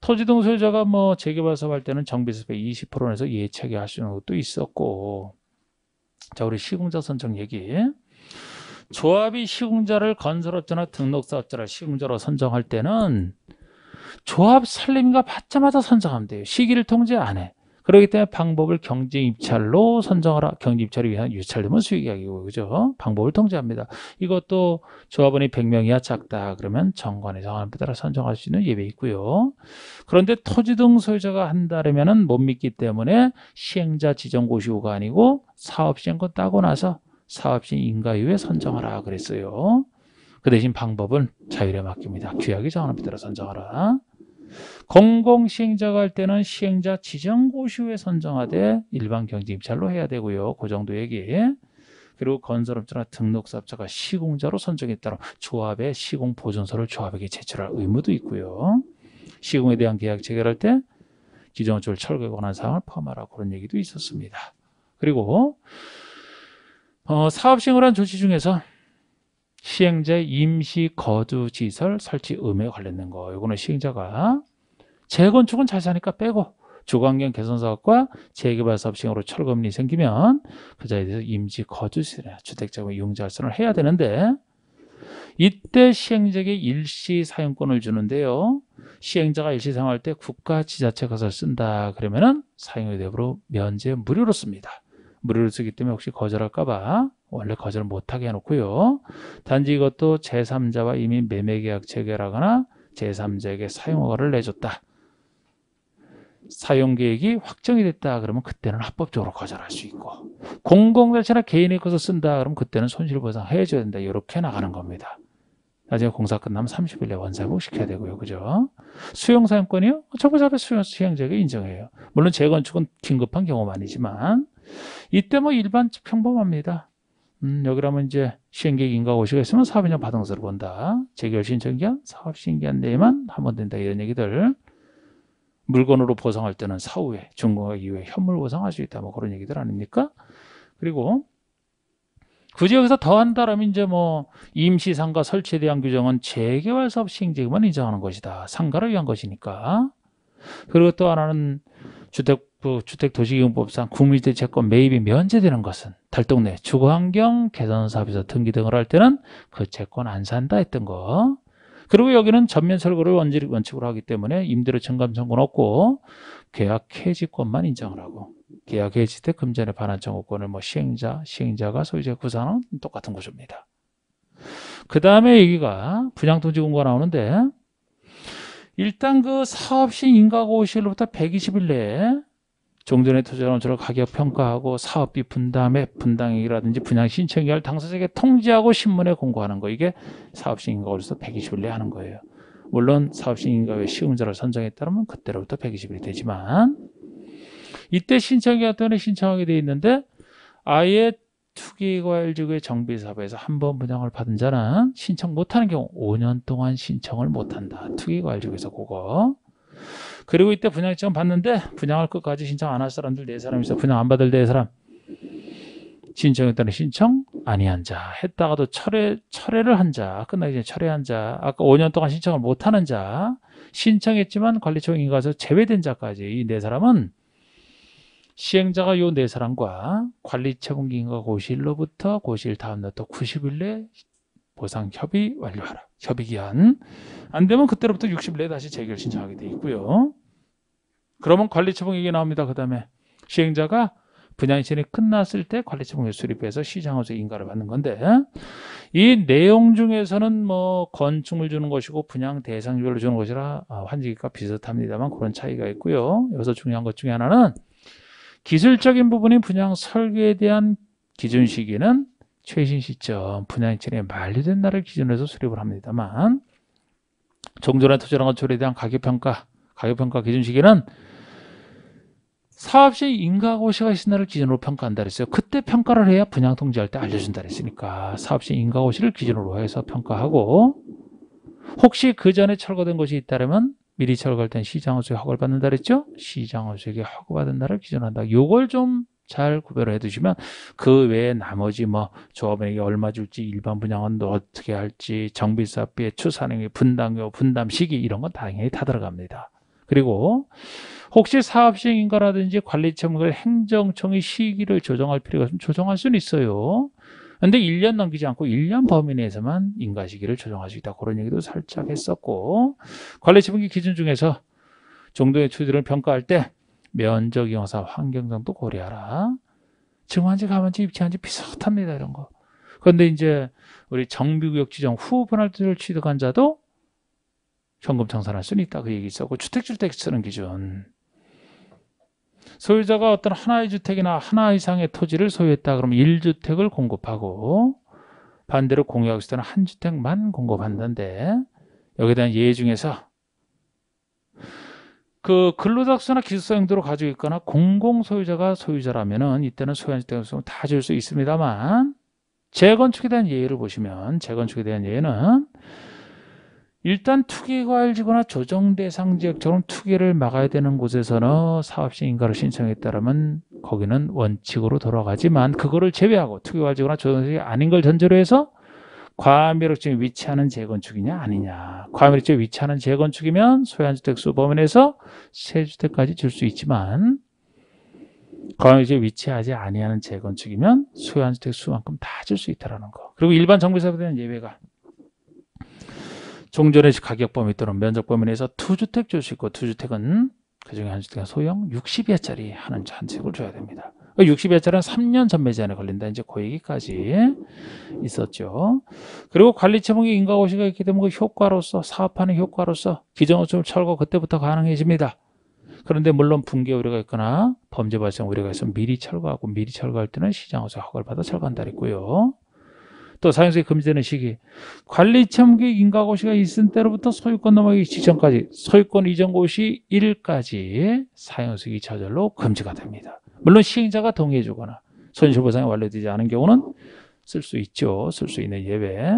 토지 등 소유자가 뭐 재개발 사업할 때는 정비사업의 20% 내서 예차게 할 수 있는 것도 있었고 자, 우리 시공자 선정 얘기. 조합이 시공자를 건설업자나 등록사업자를 시공자로 선정할 때는 조합 설립인가 받자마자 선정하면 돼요. 시기를 통제 안 해. 그렇기 때문에 방법을 경쟁 입찰로 선정하라. 경쟁 입찰을 위한 유찰되면 수익이야기고 그죠? 방법을 통제합니다. 이것도 조합원이 100명 이하 작다 그러면 정관의 정함에 따라 선정할 수 있는 예외 있고요. 그런데 토지 등 소유자가 한다면은 못 믿기 때문에 시행자 지정 고시후가 아니고 사업시행권 따고 나서 사업시행 인가 이후에 선정하라 그랬어요. 그 대신 방법은 자율에 맡깁니다. 규약이 정함에 따라 선정하라. 공공시행자가 할 때는 시행자 지정 고시후에 선정하되 일반 경쟁 입찰로 해야 되고요. 그 정도 얘기. 그리고 건설업자나 등록사업자가 시공자로 선정에 따라 조합의 시공 보존서를 조합에게 제출할 의무도 있고요. 시공에 대한 계약 체결할 때 기존업체를 철거에 관한 사항을 포함하라 그런 얘기도 있었습니다. 그리고 사업시행을 한 조치 중에서 시행자의 임시 거주시설 설치 의무에 관련된 거. 이거는 시행자가 재건축은 자세하니까 빼고 주거환경 개선 사업과 재개발 사업 시행으로 철거문이 생기면 그 자리에 대해서 임시 거주시설이나 주택자금 이용자 할선을 해야 되는데 이때 시행자에게 일시 사용권을 주는데요. 시행자가 일시 사용할 때 국가 지자체 것을 쓴다 그러면은 사용료 대부로 면제 무료로 씁니다. 무료로 쓰기 때문에 혹시 거절할까봐 원래 거절을 못하게 해놓고요. 단지 이것도 제3자와 이미 매매계약 체결하거나 제3자에게 사용허가를 내줬다. 사용계획이 확정이 됐다 그러면 그때는 합법적으로 거절할 수 있고 공공자체나 개인의 것을 쓴다 그러면 그때는 손실보상 해줘야 된다. 이렇게 나가는 겁니다. 나중에 공사 끝나면 30일 내에 원상회복 시켜야 되고요. 그죠? 수용사용권이요? 정부사업의 수용자에게 인정해요. 물론 재건축은 긴급한 경우는 아니지만 이때 뭐 일반 평범합니다. 여기라면 이제 시행계획 인가 고시가 있으면 사업인정 받은 것으로 본다. 재결 신청기한, 사업 시행기한 내에만 하면 된다. 이런 얘기들. 물건으로 보상할 때는 사후에, 준공약 이후에 현물 보상할 수 있다. 뭐 그런 얘기들 아닙니까? 그리고 굳이 여기서 더 한다라면 이제 뭐 임시상가 설치에 대한 규정은 재개발 사업 시행재개만 인정하는 것이다. 상가를 위한 것이니까. 그리고 또 하나는 주택도시기금법상 국민주택채권 매입이 면제되는 것은 달동 내 주거환경 개선 사업에서 등기 등을 할 때는 그 채권 안 산다 했던 거. 그리고 여기는 전면 철거를 원칙으로 하기 때문에 임대료 증감 청구는 없고 계약 해지권만 인정을 하고 계약 해지 때 금전의 반환 청구권을 뭐 시행자가 소유자 구상은 똑같은 구조입니다. 그 다음에 여기가 분양통지 공고가 나오는데 일단 그 사업시행 인가고시일로부터 120일 내에 종전의 토지자원처럼 가격 평가하고 사업비 분당액이라든지 분양 신청이 할 당사자에게 통지하고 신문에 공고하는 거. 이게 사업시행 인가고시에서 120일 내에 하는 거예요. 물론 사업시행 인가에 시공자를 선정했다면 그때로부터 120일이 되지만 이때 신청기한테 신청하게 돼 있는데 아예 투기과열지구의 정비사업에서 한 번 분양을 받은 자는 신청 못하는 경우 5년 동안 신청을 못한다. 투기과열지구에서 그거. 그리고 이때 분양신청 받는데 분양할 끝까지 신청 안 할 사람들 4사람 있어. 분양 안 받을 4사람. 신청했다는 신청 아니한 자. 했다가도 철회를 한 자. 끝나기 전에 철회한 자. 아까 5년 동안 신청을 못하는 자. 신청했지만 관리청 인가에서 제외된 자까지 이 4사람은 시행자가 요 4사람과 관리처분기 인가 고시일로부터 고시일 다음날 또 90일 내 보상 협의 완료하라. 협의기한. 안 되면 그때로부터 60일 내에 다시 재결 신청하게 돼 있고요. 그러면 관리처분 얘기 나옵니다. 그 다음에 시행자가 분양신이 끝났을 때 관리처분에 수립해서 시장에서 인가를 받는 건데 이 내용 중에서는 뭐 건축물 주는 것이고 분양 대상별로 주는 것이라 환지기가 비슷합니다만 그런 차이가 있고요. 여기서 중요한 것 중에 하나는 기술적인 부분인 분양 설계에 대한 기준 시기는 최신 시점 분양인천이 만료된 날을 기준으로 해서 수립을 합니다만 종전의 토지랑 건축에 대한 가격평가 기준 시기는 사업시 인가고시가 있은 날을 기준으로 평가한다 그랬어요. 그때 평가를 해야 분양 통지할 때 알려준다 그랬으니까 사업시 인가고시를 기준으로 해서 평가하고 혹시 그 전에 철거된 것이 있다면 미리 철거할 땐 시장허수에 허가를 받는다 그랬죠. 시장허수에게 허가받은 날을 기준으로 한다. 요걸 좀 잘 구별을 해두시면 그 외에 나머지 뭐 조합원에게 얼마 줄지 일반 분양은 어떻게 할지 정비사비에 추산행위 분담료 분담 시기 이런 건 당연히 다 들어갑니다. 그리고 혹시 사업시행 인가라든지 관리처분을 행정청이 시기를 조정할 필요가 있으면 조정할 수는 있어요. 근데 1년 넘기지 않고 1년 범위 내에서만 인가 시기를 조정할 수 있다. 그런 얘기도 살짝 했었고 관리처분기 기준 중에서 정도의 투지를 평가할 때 면적, 영사, 환경정도 고려하라. 증환지, 가만지, 입지한지 비슷합니다. 이런 거. 그런데 이제 우리 정비구역 지정 후 분할지를 취득한 자도 현금 청산할 수는 있다. 그 얘기 있었고 주택 쓰는 기준. 소유자가 어떤 하나의 주택이나 하나 이상의 토지를 소유했다. 그러면 1주택을 공급하고 반대로 공유하고 있을 때는 한 주택만 공급한다는데 여기에 대한 예외 중에서 그 근로작소나 기숙사 용도로 가지고 있거나 공공소유자가 소유자라면은 이때는 소유한 주택을 다 줄 수 있습니다만 재건축에 대한 예외를 보시면 재건축에 대한 예외는 일단 투기과열지구나 조정대상 지역처럼 투기를 막아야 되는 곳에서는 사업시 인가를 신청했다면 거기는 원칙으로 돌아가지만 그거를 제외하고 투기과열지구나 조정대상이 아닌 걸 전제로 해서 과밀업지에 위치하는 재건축이냐 아니냐. 과밀업지에 위치하는 재건축이면 소유한 주택 수 범위 내에서 세 주택까지 줄 수 있지만 과밀업지에 위치하지 아니하는 재건축이면 소유한 주택 수만큼 다 줄 수 있다는 거. 그리고 일반 정비사업에 대한 예외가 종전의 가격 범위 또는 면적 범위 내에서 투주택 줄 수 있고 투주택은 그중에 한 주택은 소형 60회짜리 한 채를 줘야 됩니다. 60회짜리는 3년 전매제 안에 걸린다. 이제 그 얘기까지 있었죠. 그리고 관리처분기 인가고시가 있게 되면 그 효과로서 사업하는 효과로서 기존호수를 철거 그때부터 가능해집니다. 그런데 물론 붕괴 우려가 있거나 범죄 발생 우려가 있으면 미리 철거하고 미리 철거할 때는 시장호수 허가를 받아 철거한다 그랬고요. 또 사용성이 금지되는 시기 관리처분기 인가고시가 있은 때로부터 소유권 넘어가기 직전까지 소유권 이전 고시 1일까지 사용성이 저절로 금지가 됩니다. 물론 시행자가 동의해 주거나 손실보상이 완료되지 않은 경우는 쓸 수 있죠. 쓸 수 있는 예외.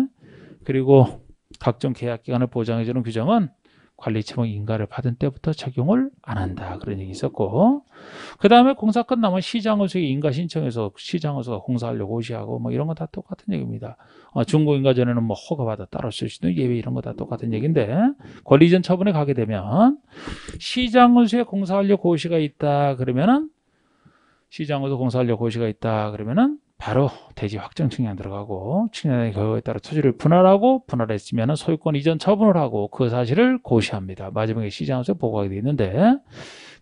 그리고 각종 계약기간을 보장해 주는 규정은 관리처분 인가를 받은 때부터 적용을 안 한다. 그런 얘기 있었고 그 다음에 공사 끝나면 시장허수에 인가 신청해서 시장허수가 공사하려고 고시하고 뭐 이런 거 다 똑같은 얘기입니다. 중고인가 전에는 뭐 허가받아 따로 쓸 수 있는 예외 이런 거 다 똑같은 얘기인데 권리 이전 처분에 가게 되면 시장허수에 공사하려고 고시가 있다 그러면은 시장허수 공사하려고 고시가 있다 그러면은 바로 대지 확정 측량 들어가고 측량의 결과에 따라 토지를 분할하고 분할했으면 소유권 이전 처분을 하고 그 사실을 고시합니다. 마지막에 시장허수에 보고하게 돼 있는데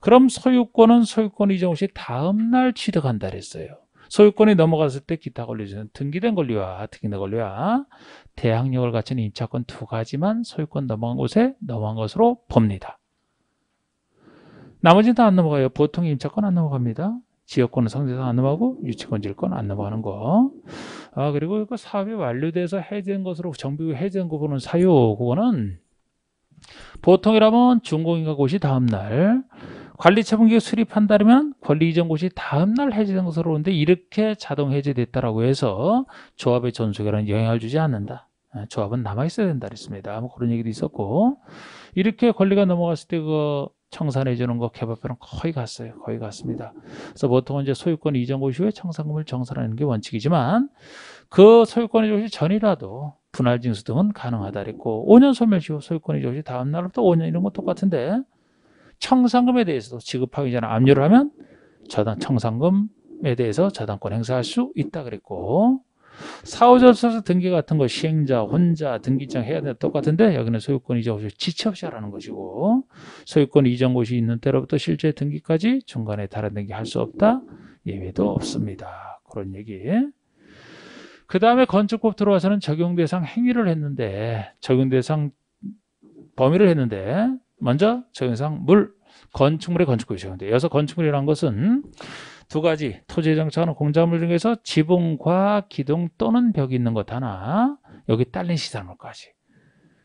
그럼 소유권은 소유권 이전 시 다음 날 취득한다 그랬어요. 소유권이 넘어갔을 때 기타 권리는 등기된 권리와 등기된 권리와 대항력을 갖춘 임차권 두 가지만 소유권 넘어간 곳에 넘어간 것으로 봅니다. 나머지는 다 안 넘어가요. 보통 임차권 안 넘어갑니다. 지역권은 상대상 안 넘어가고 유치권 질권 안 넘어가는 거. 그리고 그 사업이 완료돼서 해제된 것으로 정비구 해제된 거 보는 사유 그거는 보통이라면 준공인가 고시 다음 날 관리처분기가 수립한다면 권리 이전 고시 다음 날 해제된 것으로 오는데 이렇게 자동 해제됐다라고 해서 조합의 존속에는 영향을 주지 않는다. 조합은 남아있어야 된다 그랬습니다. 뭐 그런 얘기도 있었고 이렇게 권리가 넘어갔을 때 그 청산해 주는 거 개발표는 거의 갔어요. 거의 갔습니다. 그래서 보통은 이제 소유권 이전 고시 후에 청산금을 정산하는 게 원칙이지만 그 소유권 이전 고시 전이라도 분할 징수 등은 가능하다 그랬고 5년 소멸시 후 소유권 이전 고시 다음 날부터 5년 이런 건 똑같은데 청산금에 대해서도 지급하기 전에 압류를 하면 청산금에 대해서 저당권 행사할 수 있다 그랬고 사후절차에서 등기 같은 거 시행자, 혼자, 등기장 해야 되는 똑같은데 여기는 소유권 이전 고시 지체 없이 하라는 것이고 소유권 이전 고시 있는 때로부터 실제 등기까지 중간에 다른 등기 할 수 없다. 예외도 없습니다. 그런 얘기. 그 다음에 건축법 들어와서는 적용대상 행위를 했는데 적용대상 범위를 했는데 먼저 적용대상 물, 건축물의 건축법이 적용돼요. 여기서 건축물이라는 것은 두 가지 토지에 정착하는 공작물 중에서 지붕과 기둥 또는 벽이 있는 것 하나, 여기 딸린 시설물까지,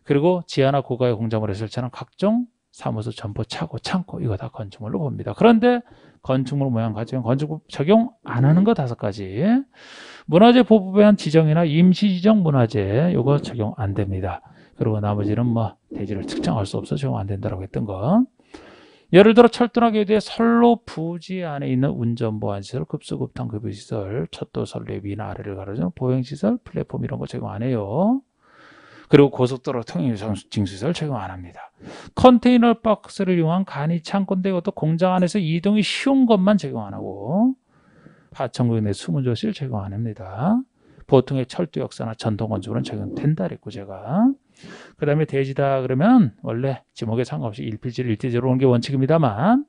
그리고 지하나 고가의 공작물에 설치하는 각종 사무소, 점포, 차고, 창고, 이거 다 건축물로 봅니다. 그런데 건축물 모양 가지면 건축법 적용 안 하는 거 5가지. 문화재 보호법에 한 지정이나 임시지정 문화재 이거 적용 안 됩니다. 그리고 나머지는 뭐 대지를 특정할 수 없어 적용 안 된다고 했던 거. 예를 들어 철도나 궤도의 선로 부지 안에 있는 운전보안시설, 급수급탕 급유시설, 첫 선로의 위나 아래를 가로주는 보행시설, 플랫폼 이런 거 적용 안 해요. 그리고 고속도로 통행징수시설 적용 안 합니다. 컨테이너 박스를 이용한 간이 창고인데 이것도 공장 안에서 이동이 쉬운 것만 적용 안 하고, 하천구역 내 수문조실 적용 안 합니다. 보통의 철도 역사나 전통 건축물은 적용된다 그랬고 제가. 그 다음에 대지다 그러면 원래 지목에 상관없이 1필지를 1대지로 보는 게 원칙입니다만,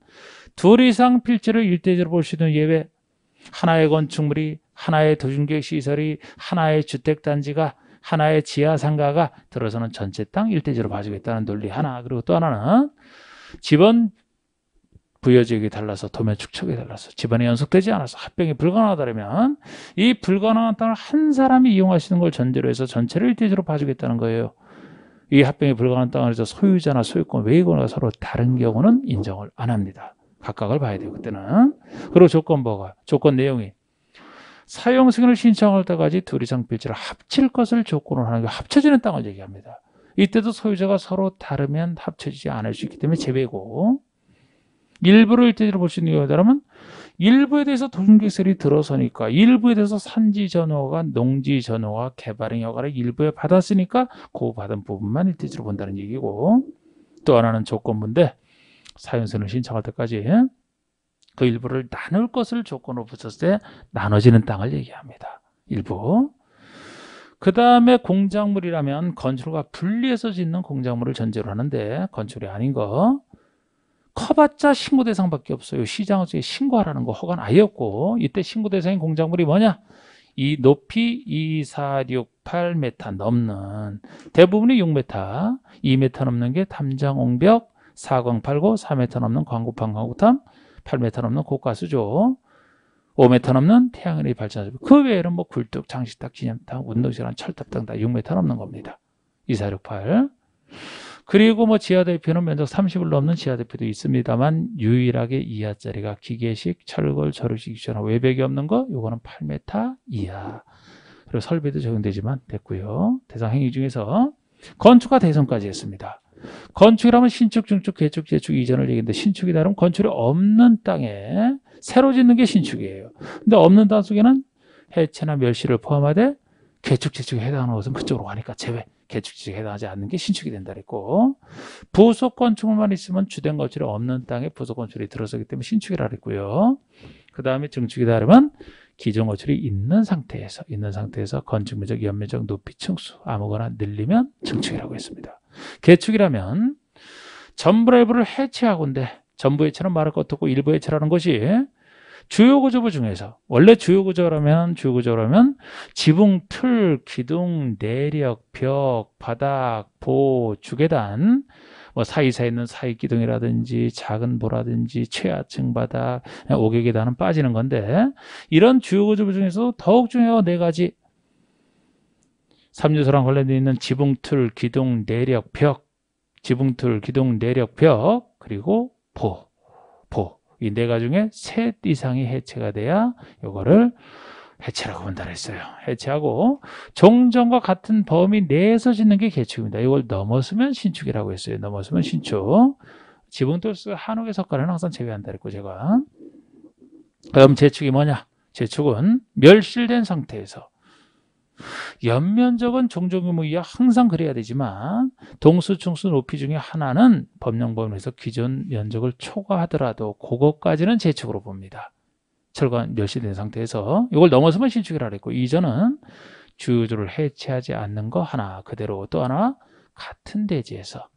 2 이상 필지를 1대지로 볼 수 있는 예외, 하나의 건축물이, 하나의 도중계획시설이, 하나의 주택단지가, 하나의 지하상가가 들어서는 전체 땅 1대지로 봐주겠다는 논리 하나. 그리고 또 하나는 집원 부여지역이 달라서 도면 축척이 달라서 집안이 연속되지 않아서 합병이 불가능하다면 이 불가능한 땅을 한 사람이 이용하시는 걸 전제로 해서 전체를 1대지로 봐주겠다는 거예요. 이 합병이 불가능한 땅을 해서 소유자나 소유권, 외이권과 서로 다른 경우는 인정을 안 합니다. 각각을 봐야 돼요, 그때는. 그리고 조건부가, 조건 내용이 사용 승인을 신청할 때까지 2 이상 필지를 합칠 것을 조건으로 하는 게 합쳐지는 땅을 얘기합니다. 이때도 소유자가 서로 다르면 합쳐지지 않을 수 있기 때문에 제외고, 일부를 1대지로 볼 수 있는 경우라면 일부에 대해서 도중계획설이 들어서니까, 일부에 대해서 산지 전호가 농지 전호와 개발행 허가를 일부에 받았으니까 그 받은 부분만 1대지로 본다는 얘기고, 또 하나는 조건부인데 사용승인을 신청할 때까지 그 일부를 나눌 것을 조건으로 붙였을 때 나눠지는 땅을 얘기합니다. 일부. 그 다음에 공작물이라면 건축물과 분리해서 짓는 공작물을 전제로 하는데, 건축이 아닌 거 커봤자 신고 대상밖에 없어요. 시장에 신고하라는 거 허가는 아예 없고, 이때 신고 대상인 공작물이 뭐냐? 이 높이 2468m 넘는, 대부분이 6m, 2m 넘는 게 담장옹벽, 4089, 4m 넘는 광고판 광고탑, 8m 넘는 고가수조, 5m 넘는 태양열이 발전소. 그 외에는 뭐 굴뚝, 장식탁, 기념탑, 운동시간, 철탑 등 다 6m 넘는 겁니다. 2468. 그리고 뭐 지하대표는 면적 30을 넘는 지하대표도 있습니다만 유일하게 이하짜리가 기계식, 철골, 절유식, 외벽이 없는 거, 요거는 8m 이하. 그리고 설비도 적용되지만 됐고요. 대상 행위 중에서 건축과 대선까지 했습니다. 건축이라면 신축, 중축, 개축, 재축, 이전을 얘기했는데, 신축이다 그러면 건축이 없는 땅에 새로 짓는 게 신축이에요. 근데 없는 땅 속에는 해체나 멸실을 포함하되 개축, 재축에 해당하는 것은 그쪽으로 가니까 제외. 개축, 재축에 해당하지 않는 게 신축이 된다 그랬고, 부속 건축물만 있으면 주된 건축이 없는 땅에 부속 건축이 들어서기 때문에 신축이라 그랬고요. 그 다음에 증축이다 그러면 기존 건축이 있는 상태에서 건축 면적, 연면적, 높이, 층수 아무거나 늘리면 증축이라고 했습니다. 개축이라면 전부 일부를 해체하고인데, 전부 해체는 말할 것도 없고 일부 해체라는 것이 주요 구조부 중에서, 원래 주요 구조라면 지붕, 틀, 기둥, 내력, 벽, 바닥, 보, 주계단, 뭐 사이사이에 있는 사이 기둥이라든지 작은 보라든지 최하층 바닥, 5개 계단은 빠지는 건데, 이런 주요 구조부 중에서 더욱 중요한 4가지, 3요소랑 관련되어 있는 지붕, 틀, 기둥, 내력, 벽, 지붕, 틀, 기둥, 내력, 벽, 그리고 보. 이 4가지 중에 셋 이상이 해체가 돼야 이거를 해체라고 본다 했어요. 해체하고 종전과 같은 범위 내에서 짓는 게 개축입니다. 이걸 넘어서면 신축이라고 했어요. 넘어서면 신축. 지붕, 틀, 한옥의 석가래는 항상 제외한다 그랬고 제가. 그럼 재축이 뭐냐? 재축은 멸실된 상태에서, 연면적은 종전규모 이하 항상 그래야 되지만 동수, 중수, 높이 중에 하나는 법령 범위에서 기존 면적을 초과하더라도 그것까지는 재축으로 봅니다. 철거 멸실된 상태에서 이걸 넘어서면 신축이라 그랬고, 이전은 주요구조를 해체하지 않는 거 하나 그대로, 또 하나 같은 대지에서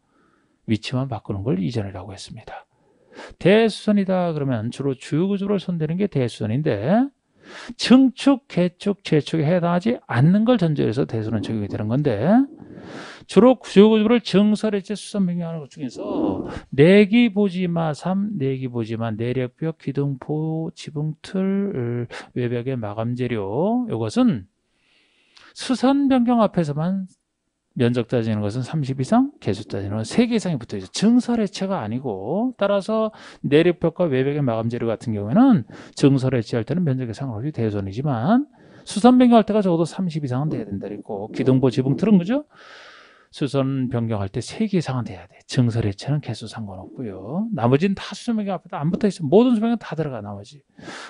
위치만 바꾸는 걸 이전이라고 했습니다. 대수선이다 그러면 주로 주요구조를 손대는 게 대수선인데, 증축, 개축, 재축에 해당하지 않는 걸 전제로 해서 대수는 적용이 되는 건데 주로 구조구조를 증설해체 수선 변경하는 것 중에서 내기 보지마 3, 내기 보지마 내력벽, 기둥포, 지붕틀, 외벽의 마감 재료 이것은 수선 변경 앞에서만 면적 따지는 것은 30 이상, 개수 따지는 것은 3개 이상이 붙어 있어요. 증설해체가 아니고 따라서 내력벽과 외벽의 마감 재료 같은 경우에는 증설해체할 때는 면적에 상관없이 대손이지만 수선 변경할 때가 적어도 30 이상은 돼야 된다 그랬고 기둥보 지붕틀은 그죠? 수선 변경할 때 3개 이상은 돼야 돼. 증설해체는 개수 상관없고요. 나머지는 다 수선 변경 앞에 안 붙어 있어. 모든 수선 변경 다 들어가 나머지.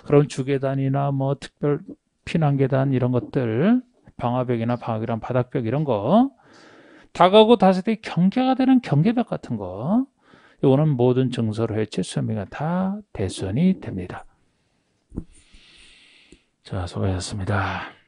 그럼 주계단이나 뭐 특별 피난계단 이런 것들 방화벽이나 방화기랑 바닥벽 이런 거 다가구 다세대 경계가 되는 경계벽 같은 거 이거는 모든 증설해체 수선변경 다 대수선이 됩니다. 자, 수고하셨습니다.